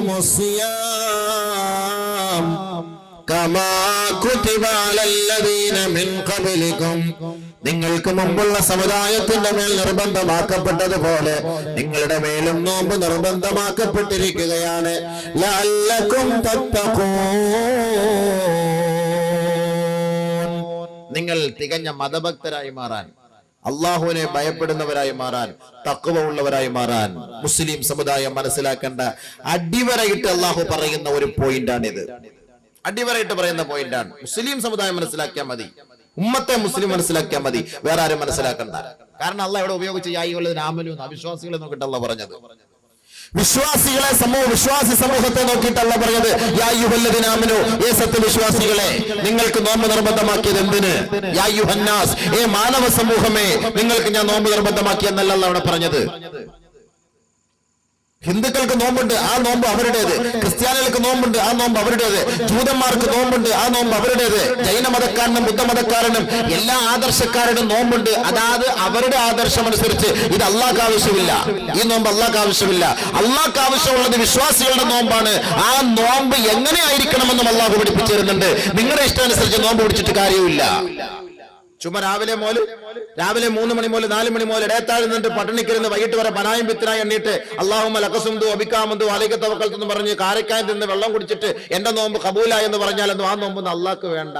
അലൈക്കുമുസ്സിയാം കമാ കുതിബ അലല്ലദീന മിൻ ഖബ്ലികും നിങ്ങൾക്ക് മുമ്പുള്ള സമുദായത്തിന്റെ മേൽ നിർബന്ധമാക്കപ്പെട്ടതുപോലെ നിങ്ങളുടെ മേലും നോമ്പ് നിർബന്ധമാക്കപ്പെട്ടിരിക്കുകയാണ്. ലഅല്ലകും തത്തഖൂൻ നിങ്ങൾ തികഞ്ഞ മതഭക്തരായി മാറാൻ, അള്ളാഹുവിനെ ഭയപ്പെടുന്നവരായി മാറാൻ, തഖ്വ ഉള്ളവരായി മാറാൻ മുസ്ലിം സമുദായം മനസ്സിലാക്കേണ്ട അടിവരയിട്ട് അള്ളാഹു പറയുന്ന ഒരു പോയിന്റാണിത്. അടിവരയിട്ട് പറയുന്ന പോയിന്റാണ്. മുസ്ലിം സമുദായം മനസ്സിലാക്കിയാൽ മതി, ഉമ്മത്തെ മുസ്ലിം മനസ്സിലാക്കിയാൽ മതി, വേറെ ആരും മനസ്സിലാക്കണ്ട. കാരണം അള്ളാഹ് ഇവിടെ ഉപയോഗിച്ച് യായ്യുള്ളതിനാമലും അവിശ്വാസികളെ നോക്കിയിട്ടല്ല പറഞ്ഞത്. വിശ്വാസികളെ വിശ്വാസി സമൂഹത്തെ നോക്കിയിട്ടല്ല പറഞ്ഞത്. യായ്യുഹല്ലദീനാമനു, ഏ സത്യവിശ്വാസികളെ നിങ്ങൾക്ക് നോമ്പ് നിർബന്ധമാക്കിയത് എന്തിന്? യായ്യുഹന്നാസ്, ഏ മാനവ സമൂഹമേ നിങ്ങൾക്ക് ഞാൻ നോമ്പ് നിർബന്ധമാക്കിയെന്നല്ല അവിടെ പറഞ്ഞത്. ഹിന്ദുക്കൾക്ക് നോമ്പുണ്ട്, ആ നോമ്പ് അവരുടേത്. ക്രിസ്ത്യാനികൾക്ക് നോമ്പുണ്ട്, ആ നോമ്പ് അവരുടേത്. ജൂതന്മാർക്ക് നോമ്പുണ്ട്, ആ നോമ്പ് അവരുടേത്. ജൈനമതക്കാരനും ബുദ്ധമതക്കാരനും എല്ലാ ആദർശക്കാരുടെയും നോമ്പുണ്ട്. അതായത് അവരുടെ ആദർശം അനുസരിച്ച്. ഇത് അള്ളാഹ്ക്ക് ആവശ്യമില്ല, ഈ നോമ്പ് അള്ളാഹ്ക്ക് ആവശ്യമില്ല. അള്ളാഹ്ക്ക് ആവശ്യമുള്ളത് വിശ്വാസികളുടെ നോമ്പാണ്. ആ നോമ്പ് എങ്ങനെയായിരിക്കണമെന്നും അള്ളാഹു പഠിപ്പിച്ചു തരുന്നുണ്ട്. നിങ്ങളുടെ ഇഷ്ടാനുസരിച്ച് നോമ്പ് പിടിച്ചിട്ട് കാര്യമില്ല. ചുമ്മാ രാവിലെ 3 മണി മുതൽ 4 മണി മുതൽ ഇടയത്താഴ് നിന്നിട്ട് പട്ടിണിക്കിരുന്ന് വൈകിട്ട് വരെ പനായും പിത്തനായി എണ്ണീട്ട് അല്ലാഹുമ്മ ലകസുംദു അബികാമന്തു അലൈക തവക്കൽതു എന്ന് പറഞ്ഞ് കാരക്കായി നിന്ന് വെള്ളം കുടിച്ചിട്ട് എന്റെ നോമ്പ് കബൂലായി എന്ന് പറഞ്ഞാലൊന്നും ആ നോമ്പൊന്നും അള്ളാഹ്ക്ക് വേണ്ട.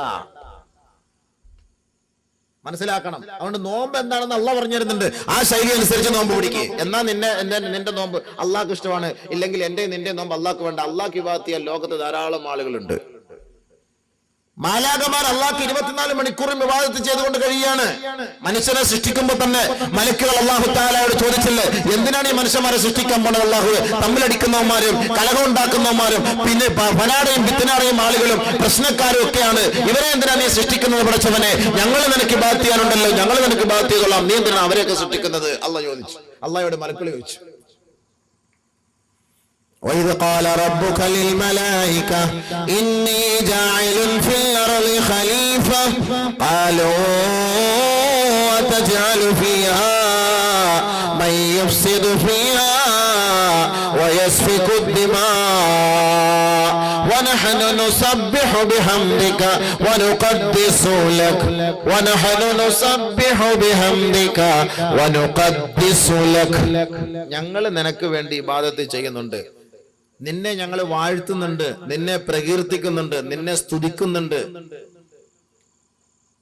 മനസ്സിലാക്കണം. അതുകൊണ്ട് നോമ്പ് എന്താണെന്ന് അള്ളാഹ് പറഞ്ഞു തരുന്നുണ്ട്. ആ ശൈലി അനുസരിച്ച് നോമ്പ് പിടിക്കുക. എന്നാ നിന്റെ നോമ്പ് അള്ളാഹ്ക്ക് ഇഷ്ടമാണ്, ഇല്ലെങ്കിൽ നിന്റെ നോമ്പ് അള്ളാഹ്ക്ക് വേണ്ട. അള്ളാഹ്ക്ക് ഇബാദത്ത് ചെയ്യാൻ ലോകത്ത് ധാരാളം ആളുകളുണ്ട്. മാലാഖമാർ അള്ളാഹ്ക്ക് 24 മണിക്കൂറും ഇബാദത്ത് ചെയ്തുകൊണ്ട് കഴിയാണ്. മനുഷ്യനെ സൃഷ്ടിക്കുമ്പോൾ തന്നെ മലക്കുകൾ അല്ലാഹു തആലയോട് ചോദിച്ചില്ലേ, എന്തിനാണ് ഈ മനുഷ്യന്മാരെ സൃഷ്ടിക്കാൻ പോണത്? അള്ളാഹു തമ്മിലടിക്കുന്നവന്മാരും കലഹം ഉണ്ടാക്കുന്നവന്മാരും പിന്നെ ഫനാടയും പിത്തനാടയും ആളുകളും പ്രശ്നക്കാരും ഒക്കെയാണ്. ഇവരെ എന്തിനാണ് നീ സൃഷ്ടിക്കുന്നത്? പഠിച്ചവനെ, ഞങ്ങൾ നിനക്ക് ഇബാദത്ത് ചെയ്യാനുണ്ടല്ലോ, ഞങ്ങൾ നിനക്ക് ഇബാദത്ത് ചെയ്തോളാം, നീ എന്തിനാണ് അവരെയൊക്കെ സൃഷ്ടിക്കുന്നത്? അള്ളാഹ് ചോദിച്ചു. അള്ളാഹയോട് മലക്കുകൾ ചോദിച്ചു. وإذ قال ربك للملائكة إني جاعل في الأرض خليفة قالوا أتجعل فيها من يفسد فيها ويسفك الدماء ونحن نسبح بحمدك ونقدس لك ഞങ്ങൾ നിനക്ക് വേണ്ടി ഇബാദത്ത് ചെയ്യുന്നുണ്ട്, നിന്നെ ഞങ്ങൾ വാഴ്ത്തുന്നുണ്ട്, നിന്നെ പ്രകീർത്തിക്കുന്നുണ്ട്, നിന്നെ സ്തുതിക്കുന്നുണ്ട്.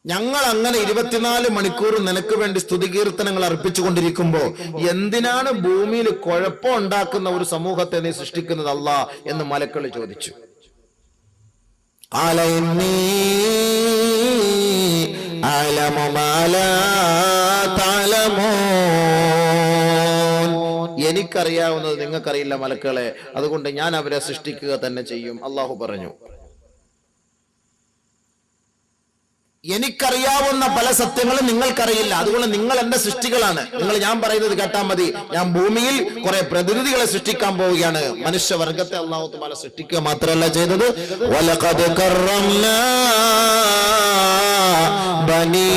ഞങ്ങൾ അങ്ങനെ 24 മണിക്കൂർ നിനക്ക് വേണ്ടി സ്തുതികീർത്തനങ്ങൾ അർപ്പിച്ചുകൊണ്ടിരിക്കുമ്പോ എന്തിനാണ് ഭൂമിയിൽ കുഴപ്പം ഉണ്ടാക്കുന്ന ഒരു സമൂഹത്തെ നീ സൃഷ്ടിക്കുന്നത് അല്ലാ എന്ന് മലക്കൾ ചോദിച്ചു. എനിക്കറിയാവുന്നത് നിങ്ങൾക്കറിയില്ല മലക്കളെ, അതുകൊണ്ട് ഞാൻ അവരെ സൃഷ്ടിക്കുക തന്നെ ചെയ്യും. അള്ളാഹു പറഞ്ഞു, എനിക്കറിയാവുന്ന പല സത്യങ്ങളും നിങ്ങൾക്കറിയില്ല, അതുകൊണ്ട് നിങ്ങൾ എന്റെ സൃഷ്ടികളാണ്. ഞാൻ പറയുന്നത് കേട്ടാൽ മതി. ഞാൻ ഭൂമിയിൽ കുറെ പ്രതിനിധികളെ സൃഷ്ടിക്കാൻ പോവുകയാണ്. മനുഷ്യവർഗത്തെ അല്ലാഹു തആല സൃഷ്ടിക്കുക മാത്രമല്ല ചെയ്തത്, വലഖദ് കറംനാ ബനീ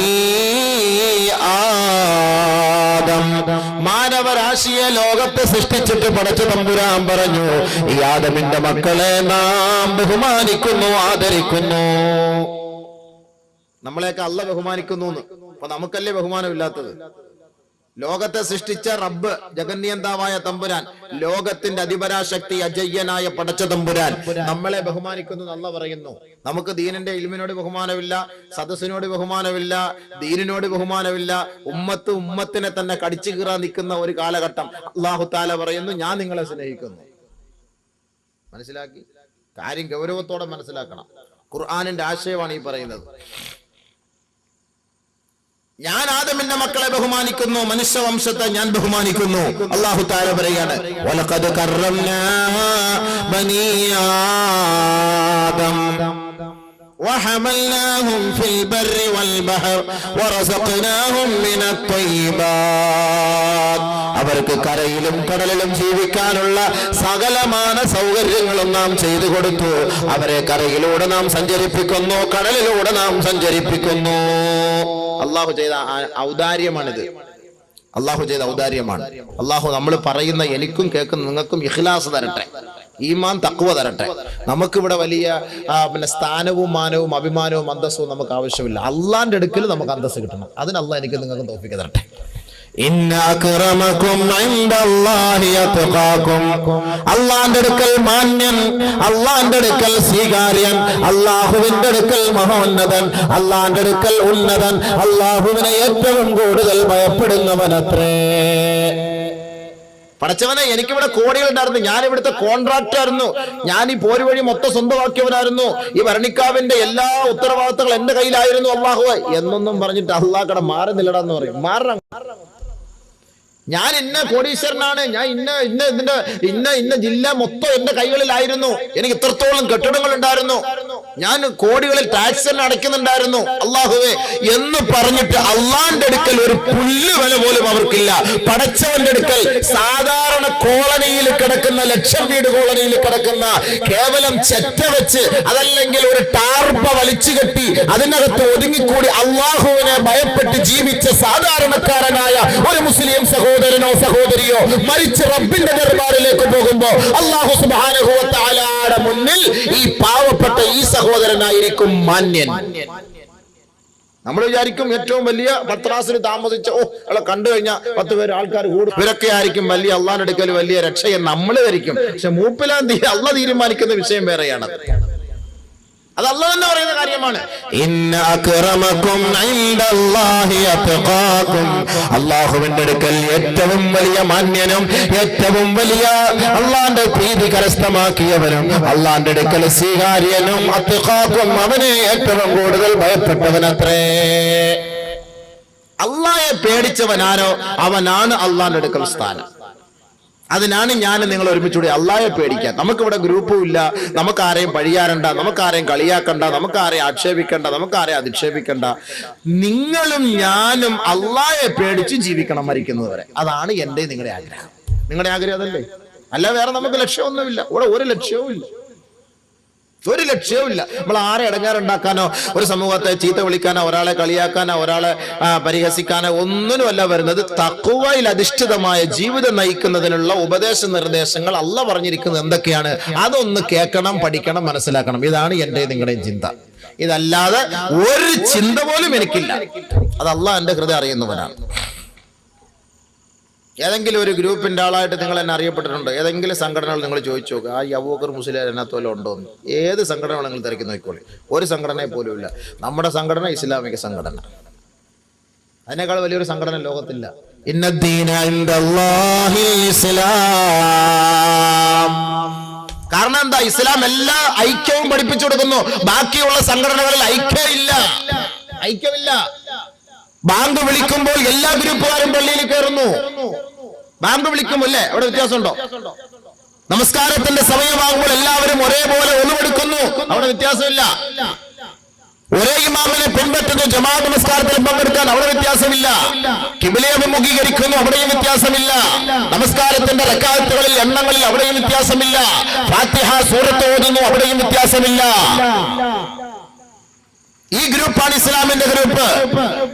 ആദം, മാനവരാശിയെ ലോകത്തെ സൃഷ്ടിച്ചിട്ട് പടച്ച തമ്പുരാൻ പറഞ്ഞു, ഈ ആദമിന്റെ മക്കളെ നാം ബഹുമാനിക്കുന്നു, ആദരിക്കുന്നു. നമ്മളെയൊക്കെ അല്ല ബഹുമാനിക്കുന്നു. അപ്പൊ നമുക്കല്ലേ ബഹുമാനമില്ലാത്തത്? ലോകത്തെ സൃഷ്ടിച്ച റബ്ബ്, ജഗന്നിയന്താവായ തമ്പുരാൻ, ലോകത്തിന്റെ അതിപരാശക്തി അജയ്യനായ പടച്ച തമ്പുരാൻ നമ്മളെ ബഹുമാനിക്കുന്നു അല്ല പറയുന്നു. നമുക്ക് ദീനിന്റെ ഇൽമിനോട് ബഹുമാനമില്ല, സദസ്സിനോട് ബഹുമാനമില്ല, ദീനിനോട് ബഹുമാനമില്ല. ഉമ്മത്തിനെ തന്നെ കടിച്ചു കീറാൻ നിൽക്കുന്ന ഒരു കാലഘട്ടം. അല്ലാഹു തആല പറയുന്നു, ഞാൻ നിങ്ങളെ സ്നേഹിക്കുന്നു. മനസ്സിലാക്കി? കാര്യം ഗൗരവത്തോടെ മനസ്സിലാക്കണം. ഖുർആനിന്റെ ആശയമാണ് ഈ പറയുന്നത്. ഞാൻ ആദമിന്റെ മക്കളെ ബഹുമാനിക്കുന്നു, മനുഷ്യവംശത്തെ ഞാൻ ബഹുമാനിക്കുന്നു. അല്ലാഹു തആല പറയാണ്, വലഖദ് കറംനാ ബനീ ആദം وحملناهم في البر والبحر ورزقناهم من الطيبات. അവർക്ക് കരയിലും കടലിലും ജീവിക്കാനുള്ള സകലമാന സൗകര്യങ്ങളും നാം ചെയ്തു കൊടുത്തു. അവരെ കരയിലൂടെ നാം സഞ്ചരിപ്പിക്കുന്നു, കടലിലൂടെ നാം സഞ്ചരിപ്പിക്കുന്നു. അല്ലാഹു ചെയ്ത ഔദാര്യമാണിത്. അള്ളാഹു ചെയ്ത ഔദാര്യമാണ്. അള്ളാഹു നമ്മൾ പറയുന്ന എനിക്കും കേൾക്കുന്ന നിങ്ങൾക്കും ഇഖ്ലാസ് തരട്ടെ, ഈമാൻ തഖ്വ തരട്ടെ. നമുക്കിവിടെ വലിയ സ്ഥാനവും മാനവും അഭിമാനവും അന്തസ്സും നമുക്ക് ആവശ്യമില്ല. അള്ളാന്റെ അടുക്കൽ നമുക്ക് അന്തസ്സ് കിട്ടണം. അതിന് അള്ളാഹ് എനിക്ക് നിങ്ങൾക്ക് തൗഫീഖ് തരട്ടെ. അള്ളാന്റെ അടുക്കൽ മാന്യൻ, അള്ളാന്റെ അടുക്കൽ സ്വീകാര്യൻ, അള്ളാഹുവിന്റെ അടുക്കൽ മഹോന്നതൻ, അള്ളാന്റെ അടുക്കൽ ഉന്നതൻ, അള്ളാഹുവിനെ ഏറ്റവും കൂടുതൽ ഭയപ്പെടുന്നവനത്രേ. പടച്ചവനെ, എനിക്കിവിടെ കോടികൾ ഉണ്ടായിരുന്നു, ഞാൻ ഇവിടുത്തെ കോൺട്രാക്ടറായിരുന്നു, ഞാൻ ഈ പോര് വഴി മൊത്തം സ്വന്തമാക്കിയവനായിരുന്നു, ഈ ഭരണിക്കാവിന്റെ എല്ലാ ഉത്തരവാദിത്തങ്ങൾ എന്റെ കയ്യിലായിരുന്നു അള്ളാഹുവേ എന്നൊന്നും പറഞ്ഞിട്ട് അള്ളാഹ് മാറുന്നില്ലടാന്ന് പറയും. മാറണം. ഞാൻ ഇന്ന കോടീശ്വരനാണ്, ഞാൻ ഇന്ന ജില്ല മൊത്തം എന്റെ കൈകളിലായിരുന്നു, എനിക്ക് ഇത്രത്തോളം കെട്ടിടങ്ങൾ ഉണ്ടായിരുന്നു, ഞാൻ കോടികളിൽ ടാക്സ് അടയ്ക്കുന്നുണ്ടായിരുന്നു അള്ളാഹുവേ എന്ന് പറഞ്ഞിട്ട് അള്ളാന്റെ അടുക്കൽ ഒരു പുല്ല് വില പോലും അവർക്കില്ല. പടച്ചവന്റെ അടുക്കൽ സാധാരണ കോളനിയിൽ കിടക്കുന്ന, ലക്ഷം വീട് കോളനിയിൽ കിടക്കുന്ന കേവലം ചെറ്റ വെച്ച് അതല്ലെങ്കിൽ ഒരു ടാർപ്പ വലിച്ചു കെട്ടി അതിനകത്ത് ഒതുങ്ങിക്കൂടി അള്ളാഹുവിനെ ഭയപ്പെട്ട് ജീവിച്ച സാധാരണക്കാരനായ ഒരു മുസ്ലിം സഹോദരനോ സഹോദരിയോ മരിച്ച് റബ്ബിന്റെ ദർബാറിലേക്ക് പോകുമ്പോ അല്ലാഹു സുബ്ഹാനഹു വ തആലയുടെ മുന്നിൽ ഈ പാവപ്പെട്ട ഈ സഹോദരനായിരിക്കും മാന്യൻ. നമ്മൾ വിചാരിക്കും ഏറ്റവും വലിയ പത്രാസിൽ താമസിച്ച അവളെ കണ്ടു കഴിഞ്ഞാൽ 10 പേര് ആൾക്കാർ കൂടും, ഇവരൊക്കെ ആയിരിക്കും വലിയ അള്ളാന്റെ അടുക്കൽ വലിയ രക്ഷയെന്ന് നമ്മൾ ധരിക്കും. പക്ഷെ മൂപ്പിലാൻ അള്ളാഹ് തീരുമാനിക്കുന്ന വിഷയം വേറെയാണ്. അത് അല്ലാഹ് തന്നെ പറയുന്ന കാര്യമാണ്. ഇന്ന അക്രമകും ഇൻദല്ലാഹി അത്ഖാകും. അല്ലാഹുവിന്റെ അടുക്കൽ ഏറ്റവും വലിയ മാന്യനും ഏറ്റവും വലിയ അല്ലാഹുവിന്റെ പ്രീതി കരസ്ഥമാക്കിയവനും അല്ലാഹുവിന്റെ അടുക്കൽ സ്വീകാര്യനും അത്ഖാകും, അവനെ ഏറ്റവും കൂടുതൽ ഭയപ്പെട്ടവനത്രേ. അല്ലാഹയെ പേടിച്ചവനാരോ അവനാണ് അല്ലാഹുവിന്റെ അടുക്കൽ സ്ഥാനം. അതിനാണ് ഞാൻ നിങ്ങൾ ഒരുമിച്ചുകൂടി അള്ളാഹയെ പേടിക്കാൻ. നമുക്കിവിടെ ഗ്രൂപ്പും ഇല്ല, നമുക്കാരെയും പഴിയാറണ്ട, നമുക്കാരെയും കളിയാക്കണ്ട, നമുക്കാരെയും ആക്ഷേപിക്കണ്ട, നമുക്കാരെയും അധിക്ഷേപിക്കണ്ട. നിങ്ങളും ഞാനും അള്ളാഹയെ പേടിച്ച് ജീവിക്കണം മരിക്കുന്നത് വരെ. അതാണ് എൻ്റെ നിങ്ങളുടെ ആഗ്രഹം. നിങ്ങളുടെ ആഗ്രഹം അതല്ലേ? അല്ല വേറെ നമുക്ക് ലക്ഷ്യമൊന്നുമില്ല. ഇവിടെ ഒരു ലക്ഷ്യവും ഇല്ല, ഒരു ലക്ഷ്യവുമില്ല. നമ്മൾ ആരെ ഇടങ്ങാറുണ്ടാക്കാനോ ഒരു സമൂഹത്തെ ചീത്ത വിളിക്കാനോ ഒരാളെ കളിയാക്കാനോ ഒരാളെ പരിഹസിക്കാനോ ഒന്നിനുമല്ല വരുന്നത്. തഖ്വയിൽ അധിഷ്ഠിതമായ ജീവിതം നയിക്കുന്നതിനുള്ള ഉപദേശ നിർദ്ദേശങ്ങൾ അല്ലാഹ് പറഞ്ഞിരിക്കുന്നത് എന്തൊക്കെയാണ് അതൊന്ന് കേൾക്കണം, പഠിക്കണം, മനസ്സിലാക്കണം. ഇതാണ് എൻ്റെ നിങ്ങളുടെയും ചിന്ത. ഇതല്ലാതെ ഒരു ചിന്ത പോലും എനിക്കില്ല. അത് അല്ലാഹ് എൻ്റെ ഹൃദയം അറിയുന്നവനാണ്. ഏതെങ്കിലും ഒരു ഗ്രൂപ്പിന്റെ ആളായിട്ട് നിങ്ങൾ എന്നെ അറിയപ്പെട്ടിട്ടുണ്ട്? ഏതെങ്കിലും സംഘടനകൾ നിങ്ങൾ ചോദിച്ചു നോക്കുക, ആ അബൂബക്കർ മുസ്ലിയാർ അതിനകത്ത് വല്ലതും ഉണ്ടോന്ന്? ഏത് സംഘടനകൾ നിങ്ങൾ തിരക്കി നോക്കിക്കോളി, ഒരു സംഘടനയെ പോലും ഇല്ല. നമ്മുടെ സംഘടന ഇസ്ലാമിക സംഘടന, അതിനേക്കാൾ വലിയൊരു സംഘടന ലോകത്തില്ല. ഇന്നദ്ദീന ഇൻദല്ലാഹിൽ ഇസ്ലാം. കാരണം എന്താ? ഇസ്ലാം എല്ലാ ഐക്യവും പഠിപ്പിച്ചു കൊടുക്കുന്നു. ബാക്കിയുള്ള സംഘടനകളിൽ ഐക്യമില്ല. ബാങ്ക് വിളിക്കുമ്പോൾ എല്ലാ ഗ്രൂപ്പുകാരും പള്ളിയിൽ കയറുന്നു. ബാങ്ക് വിളിക്കുമ്പോൾ അല്ലേ അവിടെ വ്യത്യാസമുണ്ടോ? നമസ്കാരത്തിന്റെ സമയമാകുമ്പോൾ എല്ലാവരും ഒരേപോലെ ഒളിവെടുക്കുന്നു, അവിടെ വ്യത്യാസമില്ല. ഒരേ ഇമാമിനെ പിൻപറ്റുന്നു, ജമാഅത്ത് നമസ്കാരത്തിൽ പങ്കെടുക്കാൻ അവിടെ വ്യത്യാസമില്ല. ഖിബ്ലയെ അഭിമുഖീകരിക്കുന്നു, അവിടെയും വ്യത്യാസമില്ല. നമസ്കാരത്തിന്റെ റക്അത്തുകളിൽ എണ്ണങ്ങളിൽ അവിടെയും വ്യത്യാസമില്ല. ഫാത്തിഹ സൂറത്ത് ഓതുന്നു, അവിടെയും വ്യത്യാസമില്ല. ഈ ഗ്രൂപ്പാണ് ഇസ്ലാമിന്റെ ഗ്രൂപ്പ്.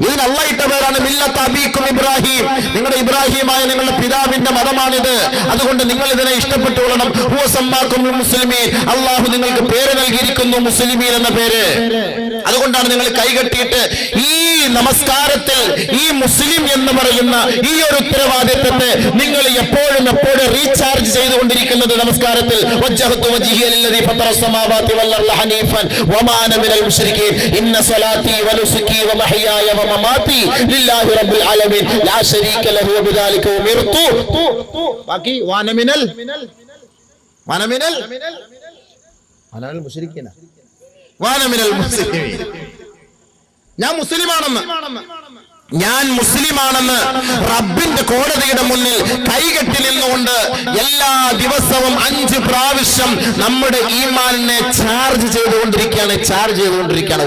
ഇതിന് അല്ലാഹ് ഇട്ട പേരാണ് മില്ലത്ത് അബീക്കും ഇബ്രാഹിം. നിങ്ങളുടെ ഇബ്രാഹിമായ നിങ്ങളുടെ പിതാവിന്റെ മതമാണിത്. അതുകൊണ്ട് നിങ്ങൾ ഇതിനെ ഇഷ്ടപ്പെട്ടുകൊള്ളണം. ഹുവ സമ്മാക്കും മുസ്ലിമീൻ. അല്ലാഹു നിങ്ങൾക്ക് പേര് നൽകിയിരിക്കുന്നു മുസ്ലിമീൻ എന്ന പേര്. അതുകൊണ്ടാണ് നിങ്ങൾ കൈകെട്ടിയിട്ട് ഈ നമസ്കാരത്തിൽ ഈ മുസ്ലിം എന്ന് പറയുന്ന ഈ ഒരു ഉത്തരവാദിത്വത്തെ നിങ്ങൾ എപ്പോഴും റീചാർജ് ചെയ്തുകൊണ്ടിരിക്കുന്നത്. നമസ്കാരത്തിൽ വജ്ജഹതു വജ്ഹിയ ലില്ലദീ ഫതറ സമാവാതി വൽ അർള ഹനീഫൻ വമാ അന മിനൽ മുശ്രികീൻ ഇന്ന സ്വലാത്തി വനുസുകി വമഹയായ വമമാതി ലില്ലാഹി റബ്ബിൽ ആലമീൻ ലാ ശരീക ലഹു വബിദാലിക ഉമിർതു. ബാക്കി വാന മിനൽ മുശ്രികീന വാന മിനൽ മുസ്ലിമീൻ. ഞാൻ മുസ്ലിമാണെന്ന് റബ്ബിന്റെ കോടതിയുടെ മുന്നിൽ കൈകെട്ടി നിന്നുകൊണ്ട് എല്ലാ ദിവസവും 5 പ്രാവശ്യം നമ്മുടെ ഈമാനിനെ ചാർജ് ചെയ്തുകൊണ്ടിരിക്കുകയാണ്.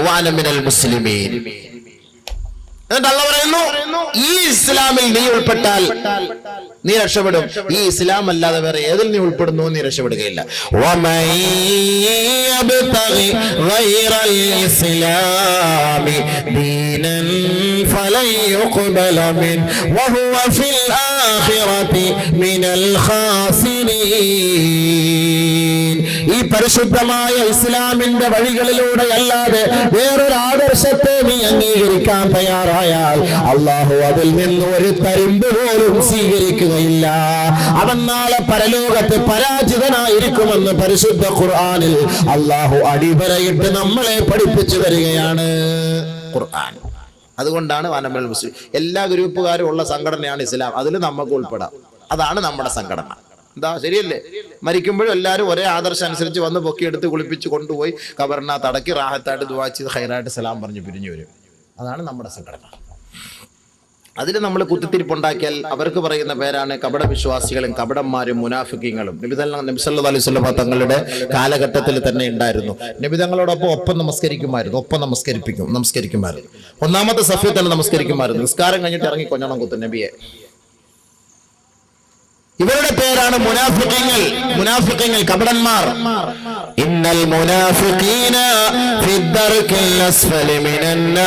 വാന മിനൽ മുസ്ലിമീൻ. എന്നിട്ട് അല്ലാഹു പറയുന്നു, ഈ ഇസ്ലാമിൽ നീ ഉൾപ്പെട്ടാൽ നീ രക്ഷപ്പെടും. ഈ ഇസ്ലാം അല്ലാതെ വേറെ ഏതിൽ നീ ഉൾപ്പെടുന്നു നീ രക്ഷപ്പെടുകയില്ല. ഈ പരിശുദ്ധമായ ഇസ്ലാമിന്റെ വഴികളിലൂടെ അല്ലാതെ വേറൊരു ആദർശത്തെ നീ അംഗീകരിക്കാൻ തയ്യാറായാൽ അള്ളാഹു അതിൽ നിന്ന് ഒരു തരിമ്പ് പോലും സ്വീകരിക്കുകയില്ല. അവൻ നാളെ പരലോകത്ത് പരാജിതനായിരിക്കുമെന്ന് പരിശുദ്ധ ഖുർആനിൽ അള്ളാഹു അടിവരയിട്ട് നമ്മളെ പഠിപ്പിച്ചു തരികയാണ് ഖുർആൻ. അതുകൊണ്ടാണ് വാനമ്പൽ മുസ്ലിം എല്ലാ ഗ്രൂപ്പുകാരും ഉള്ള സംഘടനയാണ് ഇസ്ലാം. അതിൽ നമുക്ക് ഉൾപ്പെടാം. അതാണ് നമ്മുടെ സംഘടന. എന്താ ശരിയല്ലേ? മരിക്കുമ്പോഴും എല്ലാവരും ഒരേ ആദർശം അനുസരിച്ച് വന്ന് പൊക്കിയെടുത്ത് കുളിപ്പിച്ച് കൊണ്ടുപോയി ഖബറിനകത്ത് അടക്കി റാഹത്തായിട്ട് ദുആ ചെയ്ത് ഖൈറായിട്ട് സലാം പറഞ്ഞ് പിരിഞ്ഞു വരും. അതാണ് നമ്മുടെ സംഘടന. അതിൽ നമ്മൾ കുത്തിത്തിരിപ്പുണ്ടാക്കിയാൽ അവർക്ക് പറയുന്ന പേരാണ് കപട വിശ്വാസികളും കപടന്മാരും മുനാഫിക്കീങ്ങളും. നബി സല്ലല്ലാഹു അലൈഹി വസല്ലം തങ്ങളുടെ കാലഘട്ടത്തിൽ തന്നെ ഉണ്ടായിരുന്നു. നബി തങ്ങളോടൊപ്പം ഒപ്പം നമസ്കരിക്കുമായിരുന്നു. ഒന്നാമത്തെ സഫിൽ തന്നെ നമസ്കരിക്കുമായിരുന്നു. നിസ്കാരം കഴിഞ്ഞിട്ട് ഇറങ്ങി കൊഞ്ഞണം കുത്തും നബിയെ. ഇവരുടെ പേരാണ് മുനാഫിഖീങ്ങൾ, കപടന്മാർ. ഇന്നൽ മുനാഫിഖീന ഫിദ്ദർകിൽ അസ്ഫലി മിനന്നാർ.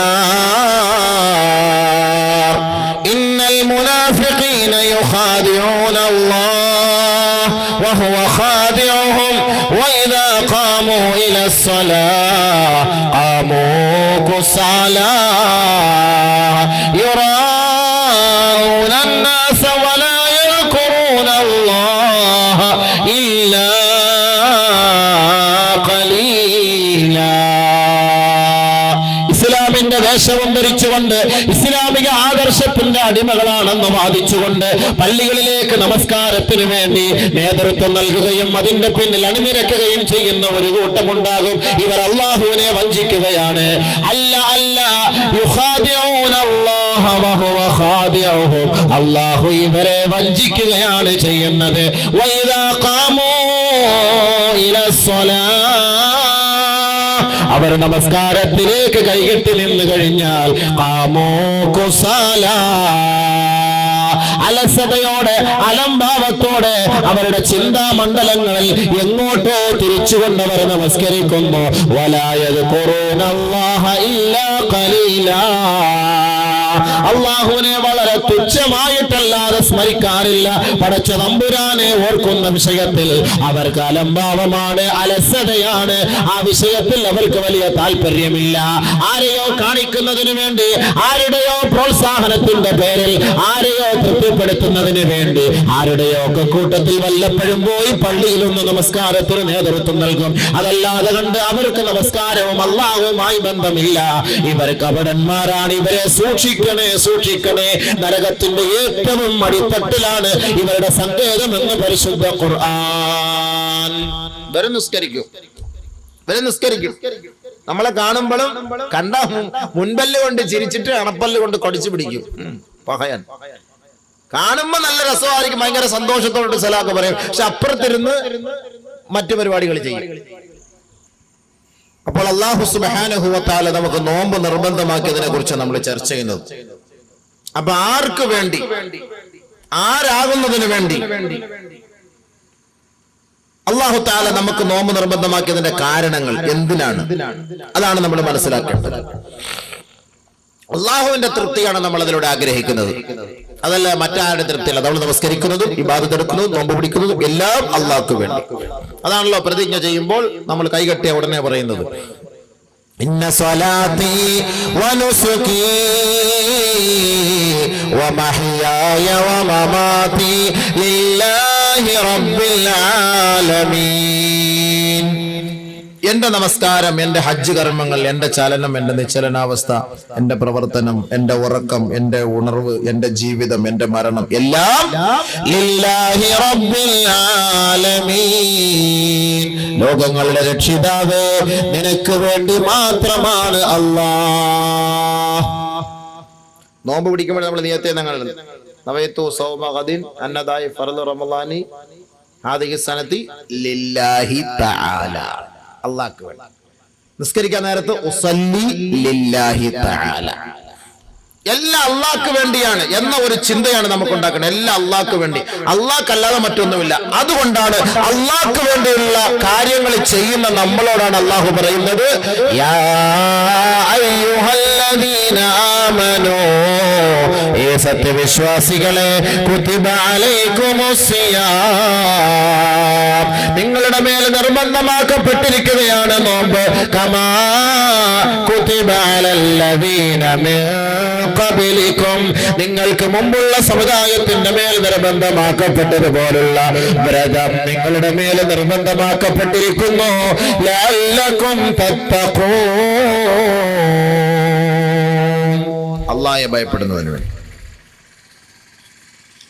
ഇന്നൽ മുനാഫിഖീന യുഖാദിഊന അല്ലാഹ് വഹുവ ഖാദിഉഹും വഇദാ ഖാമൂ ഇലസ്സലാഹ് ഖാമൂ കുസാലാ യുറാഊന അന്നാസ വലാ الله إلا قليلا. ഇസ്ലാമിന്റെ വേഷവും ധരിച്ചുകൊണ്ട് ഇസ്ലാമിക ആദർശത്തിന്റെ അടിമകളാണെന്ന് വാദിച്ചുകൊണ്ട് പള്ളികളിലേക്ക് നമസ്കാരത്തിന് വേണ്ടി നേതൃത്വം നൽകുകയും അതിന്റെ പിന്നിൽ അണിനിരക്കുകയും ചെയ്യുന്ന ഒരു കൂട്ടമുണ്ടാകും. ഇവർ അല്ലാഹുവിനെ വഞ്ചിക്കുകയാണ്. അല്ലാഹു ഇവരെ വഞ്ചിക്കുകയാണ് ചെയ്യുന്നത്. അവർ നമസ്കാരത്തിലേക്ക് കൈകെട്ടി നിന്ന് കഴിഞ്ഞാൽ അലസതയോടെ അലംഭാവത്തോടെ അവരുടെ ചിന്താമണ്ഡലങ്ങളിൽ എങ്ങോട്ടോ തിരിച്ചുകൊണ്ടവർ നമസ്കരിക്കുന്നു. വലായദ്കുറൂനല്ലാഹ ഇല്ലാ ഖലീലാ. അള്ളാഹുവിനെ വളരെ തുച്ഛമായിട്ടല്ലാതെ സ്മരിക്കാറില്ല. പടച്ച തമ്പുരാനെ ഓർക്കുന്ന വിഷയത്തിൽ അവർക്ക് അലംഭാവമാണ്, അലസതയാണ്. ആ വിഷയത്തിൽ അവർക്ക് വലിയ താല്പര്യമില്ല. ആരെയോ കാണിക്കുന്നതിന് വേണ്ടി, ആരുടെയോ പ്രോത്സാഹനത്തിന്റെ പേരിൽ, ആരെയോ തൃപ്തിപ്പെടുത്തുന്നതിന് വേണ്ടി, ആരുടെയോ ഒക്കെ കൂട്ടത്തിൽ വല്ലപ്പോഴും പോയി പള്ളിയിലൊന്ന് നമസ്കാരത്തിന് നേതൃത്വം നൽകും. അതല്ലാതെ കണ്ട് അവർക്ക് നമസ്കാരവും അള്ളാഹുവുമായി ബന്ധമില്ല. ഇവർ കപടന്മാരാണ്. ഇവരെ സൂക്ഷിക്കണേ. നരകത്തിന്റെ ഏറ്റവും അടിത്തട്ടിലാണ് ഇവരുടെ സങ്കേതമെന്ന് പരിശുദ്ധ ഖുർആൻ. നിസ്കരിക്കും. നമ്മളെ കാണുമ്പോഴും കണ്ട മുൻപല്ല് കൊണ്ട് ചിരിച്ചിട്ട് അണപ്പല്ല് കൊണ്ട് കടിച്ചു പിടിക്കും. പകയൻ കാണുമ്പോ നല്ല രസമായിരിക്കും, ഭയങ്കര സന്തോഷത്തോടെ സലാക്ക് പറയും. പക്ഷെ അപ്പുറത്തിരുന്ന് മറ്റു പരിപാടികൾ ചെയ്യും. അപ്പോൾ അല്ലാഹു സുബ്ഹാനഹു വ തആല നമുക്ക് നോമ്പ് നിർബന്ധമാക്കിയതിനെ കുറിച്ച് നമ്മൾ ചർച്ച ചെയ്യുന്നത്. അപ്പൊ ആർക്ക് വേണ്ടി, ആരാകുന്നതിന് വേണ്ടി അല്ലാഹു തആല നമുക്ക് നോമ്പ് നിർബന്ധമാക്കിയതിന്റെ കാരണങ്ങൾ എന്തിനാണ്? അതാണ് നമ്മൾ മനസ്സിലാക്കേണ്ടത്. അള്ളാഹുവിന്റെ തൃപ്തിയാണ് നമ്മൾ അതിലൂടെ ആഗ്രഹിക്കുന്നത്. അതല്ല മറ്റാരുടെ തൃപ്തിയല്ല. നമ്മൾ നമസ്കരിക്കുന്നതും ഇബാദത്ത് എടുക്കുന്നതും നോമ്പ് പിടിക്കുന്നതും എല്ലാം അള്ളാഹ്ക്ക് വേണ്ടി. അതാണല്ലോ പ്രതിജ്ഞ ചെയ്യുമ്പോൾ നമ്മൾ കൈകെട്ടിയ ഉടനെ പറയുന്നത്, ഇന്ന സ്വലാത്തി വനുസുകി വമഹ്യായ വമമാതി ലില്ലാഹി റബ്ബിൽ ആലമീൻ. എന്റെ നമസ്കാരം, എന്റെ ഹജ്ജ് കർമ്മങ്ങൾ, എന്റെ ചലനം, എന്റെ നിശ്ചലനാവസ്ഥ, എന്റെ പ്രവർത്തനം, എന്റെ ഉറക്കം, എന്റെ ഉണർവ്, എന്റെ ജീവിതം, എന്റെ മരണം എല്ലാം ലില്ലാഹി റബ്ബിൽ ആലമീൻ. ലോകങ്ങളുടെ രക്ഷിതാവേ നിനക്ക് വേണ്ടി മാത്രമാണ് അല്ലാഹ്. നോമ്പ് പിടിക്കുമ്പോൾ നമ്മൾ നിയത്തെ നവയത്തു സൗമ ഗദിൻ അന്നദായി ഫർദ് റമളാനി ഹാദിഹി സനതി ലില്ലാഹി തആല, അല്ലാഹ്ക്ക് വേണ്ടി. നിസ്കരിക്കാൻ നേരത്ത് ഉസല്ലി ലില്ലാഹി തആല. എല്ലാം അള്ളാഹ്ക്ക് വേണ്ടിയാണ് എന്ന ഒരു ചിന്തയാണ് നമുക്ക് ഉണ്ടാക്കുന്നത്. എല്ലാം അള്ളാഹ്ക്ക് വേണ്ടി, അള്ളാഹ്ക്കല്ലാതെ മറ്റൊന്നുമില്ല. അതുകൊണ്ടാണ് അള്ളാഹ്ക്ക് വേണ്ടിയുള്ള കാര്യങ്ങൾ ചെയ്യുന്ന നമ്മളോടാണ് അള്ളാഹു പറയുന്നത്, യാ അയ്യുഹല്ലദീന ആമനൂ, ഏ സത്യവിശ്വാസികളെ, കുതിബ അലൈക്കുമുസ്സിയാം, നിങ്ങളുടെ മേൽ നിർബന്ധമാക്കപ്പെട്ടിരിക്കുകയാണ് നോമ്പ്, കമാ കുതിബ അലല്ലദീന മിൻ ഖബലികും, നിങ്ങൾക്ക് മുമ്പുള്ള സമുദായത്തിന്റെ മേൽ നിർബന്ധമാക്കപ്പെട്ടതുപോലുള്ള വ്രതം നിങ്ങളുടെ മേൽ നിർബന്ധമാക്കപ്പെട്ടിരിക്കുന്നു, ലഅല്ലകും തത്തഖൂൻ, അല്ലാഹയെ ഭയപ്പെടുന്നതിന് വേണ്ടി.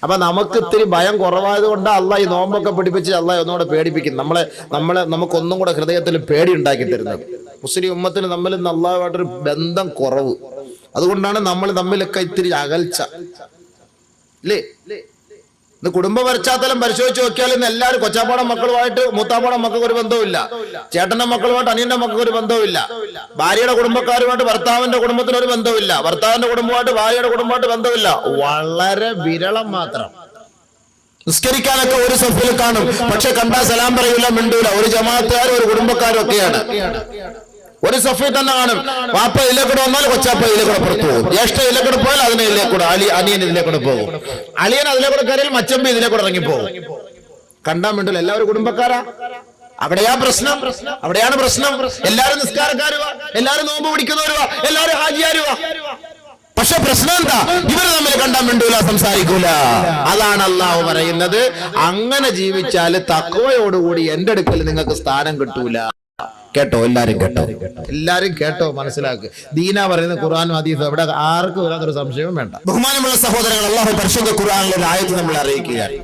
അപ്പൊ നമുക്ക് ഇത്തിരി ഭയം കുറവായത് കൊണ്ട് അള്ളാഹ് ഈ നോമ്പൊക്കെ പിടിപ്പിച്ച് അള്ളാഹ് ഒന്നുകൂടെ പേടിപ്പിക്കും നമുക്കൊന്നും കൂടെ ഹൃദയത്തിൽ പേടി ഉണ്ടാക്കി തരുന്നത്. മുസ്ലിം ഉമ്മത്തിന് തമ്മിൽ നിന്ന് അള്ളാഹുമായിട്ടൊരു ബന്ധം കുറവ്. അതുകൊണ്ടാണ് നമ്മൾ തമ്മിലൊക്കെ ഇത്തിരി അകൽച്ച അല്ലേ. ഇന്ന് കുടുംബ പശ്ചാത്തലം പരിശോധിച്ച് നോക്കിയാൽ ഇന്ന് എല്ലാവരും കൊച്ചാപ്പാടം മക്കളുമായിട്ട് മൂത്താപ്പാടം മക്കൾക്ക് ഒരു ബന്ധവുമില്ല, ചേട്ടന്റെ മക്കളുമായിട്ട് അനിയന്റെ മക്കൾക്ക് ഒരു ബന്ധവുമില്ല, ഭാര്യയുടെ കുടുംബക്കാരുമായിട്ട് ഭർത്താവിന്റെ കുടുംബത്തിന് ഒരു ബന്ധവുമില്ല, ഭർത്താവിന്റെ കുടുംബമായിട്ട് ഭാര്യയുടെ കുടുംബമായിട്ട് ബന്ധമില്ല. വളരെ വിരളം മാത്രം. നിസ്കരിക്കാനൊക്കെ ഒരു സഫിൽ കാണും, പക്ഷെ കണ്ടാ സലാം പറയൂല, മിണ്ടൂല. ഒരു ജമാഅത്തുകാരും ഒരു കുടുംബക്കാരും ഒക്കെയാണ്. ഒരു സഫിൽ തന്നെ കാണും. വാപ്പ ഇതിലേക്കൂടെ വന്നാൽ കൊച്ചാപ്പ ഇതിലേക്കൂടെ പുറത്തു പോകും, ജ്യേഷ്ഠ ഇതിലേക്കൂടെ പോയാൽ അതിനെ ഇതിലേക്കൂടെ, അനിയൻ ഇതിലേക്കൂടെ പോകും, അളിയൻ അതിലേക്കൂടെ കയറിയാൽ മച്ചമ്പി ഇതിലേക്കൂടെ ഇറങ്ങിപ്പോകും. കണ്ടാൻ വേണ്ടില്ല, എല്ലാവരും കുടുംബക്കാരാ. അവിടെയാണ് പ്രശ്നം. എല്ലാവരും നിസ്കാരക്കാരുവാ, എല്ലാവരും നോമ്പ് പിടിക്കുന്നവരുവാ, എല്ലാവരും ഹാജിയാരുവാ. പക്ഷെ പ്രശ്നം എന്താ? ഇവർ തമ്മിൽ കണ്ടാൻ മിണ്ടൂല, സംസാരിക്കൂല. അതാണ് അള്ളാഹു പറയുന്നത്, അങ്ങനെ ജീവിച്ചാൽ തഖ്വയോടുകൂടി എന്റെ അടുക്കൽ നിങ്ങൾക്ക് സ്ഥാനം കിട്ടൂല. കേട്ടോ, എല്ലാരും കേട്ടോ, മനസ്സിലാക്കുക. ദീന പറയുന്ന ഖുർആനും ഹദീസും ഇവിടെ ആർക്കും വരാത്തൊരു സംശയവും വേണ്ട. ബഹുമാനമുള്ള സഹോദരങ്ങൾ, അള്ളാഹു പരിശുദ്ധ ഖുർആനിലെ ഒരു ആയത്ത് നമ്മൾ അറിയിക്കുകയാണ്.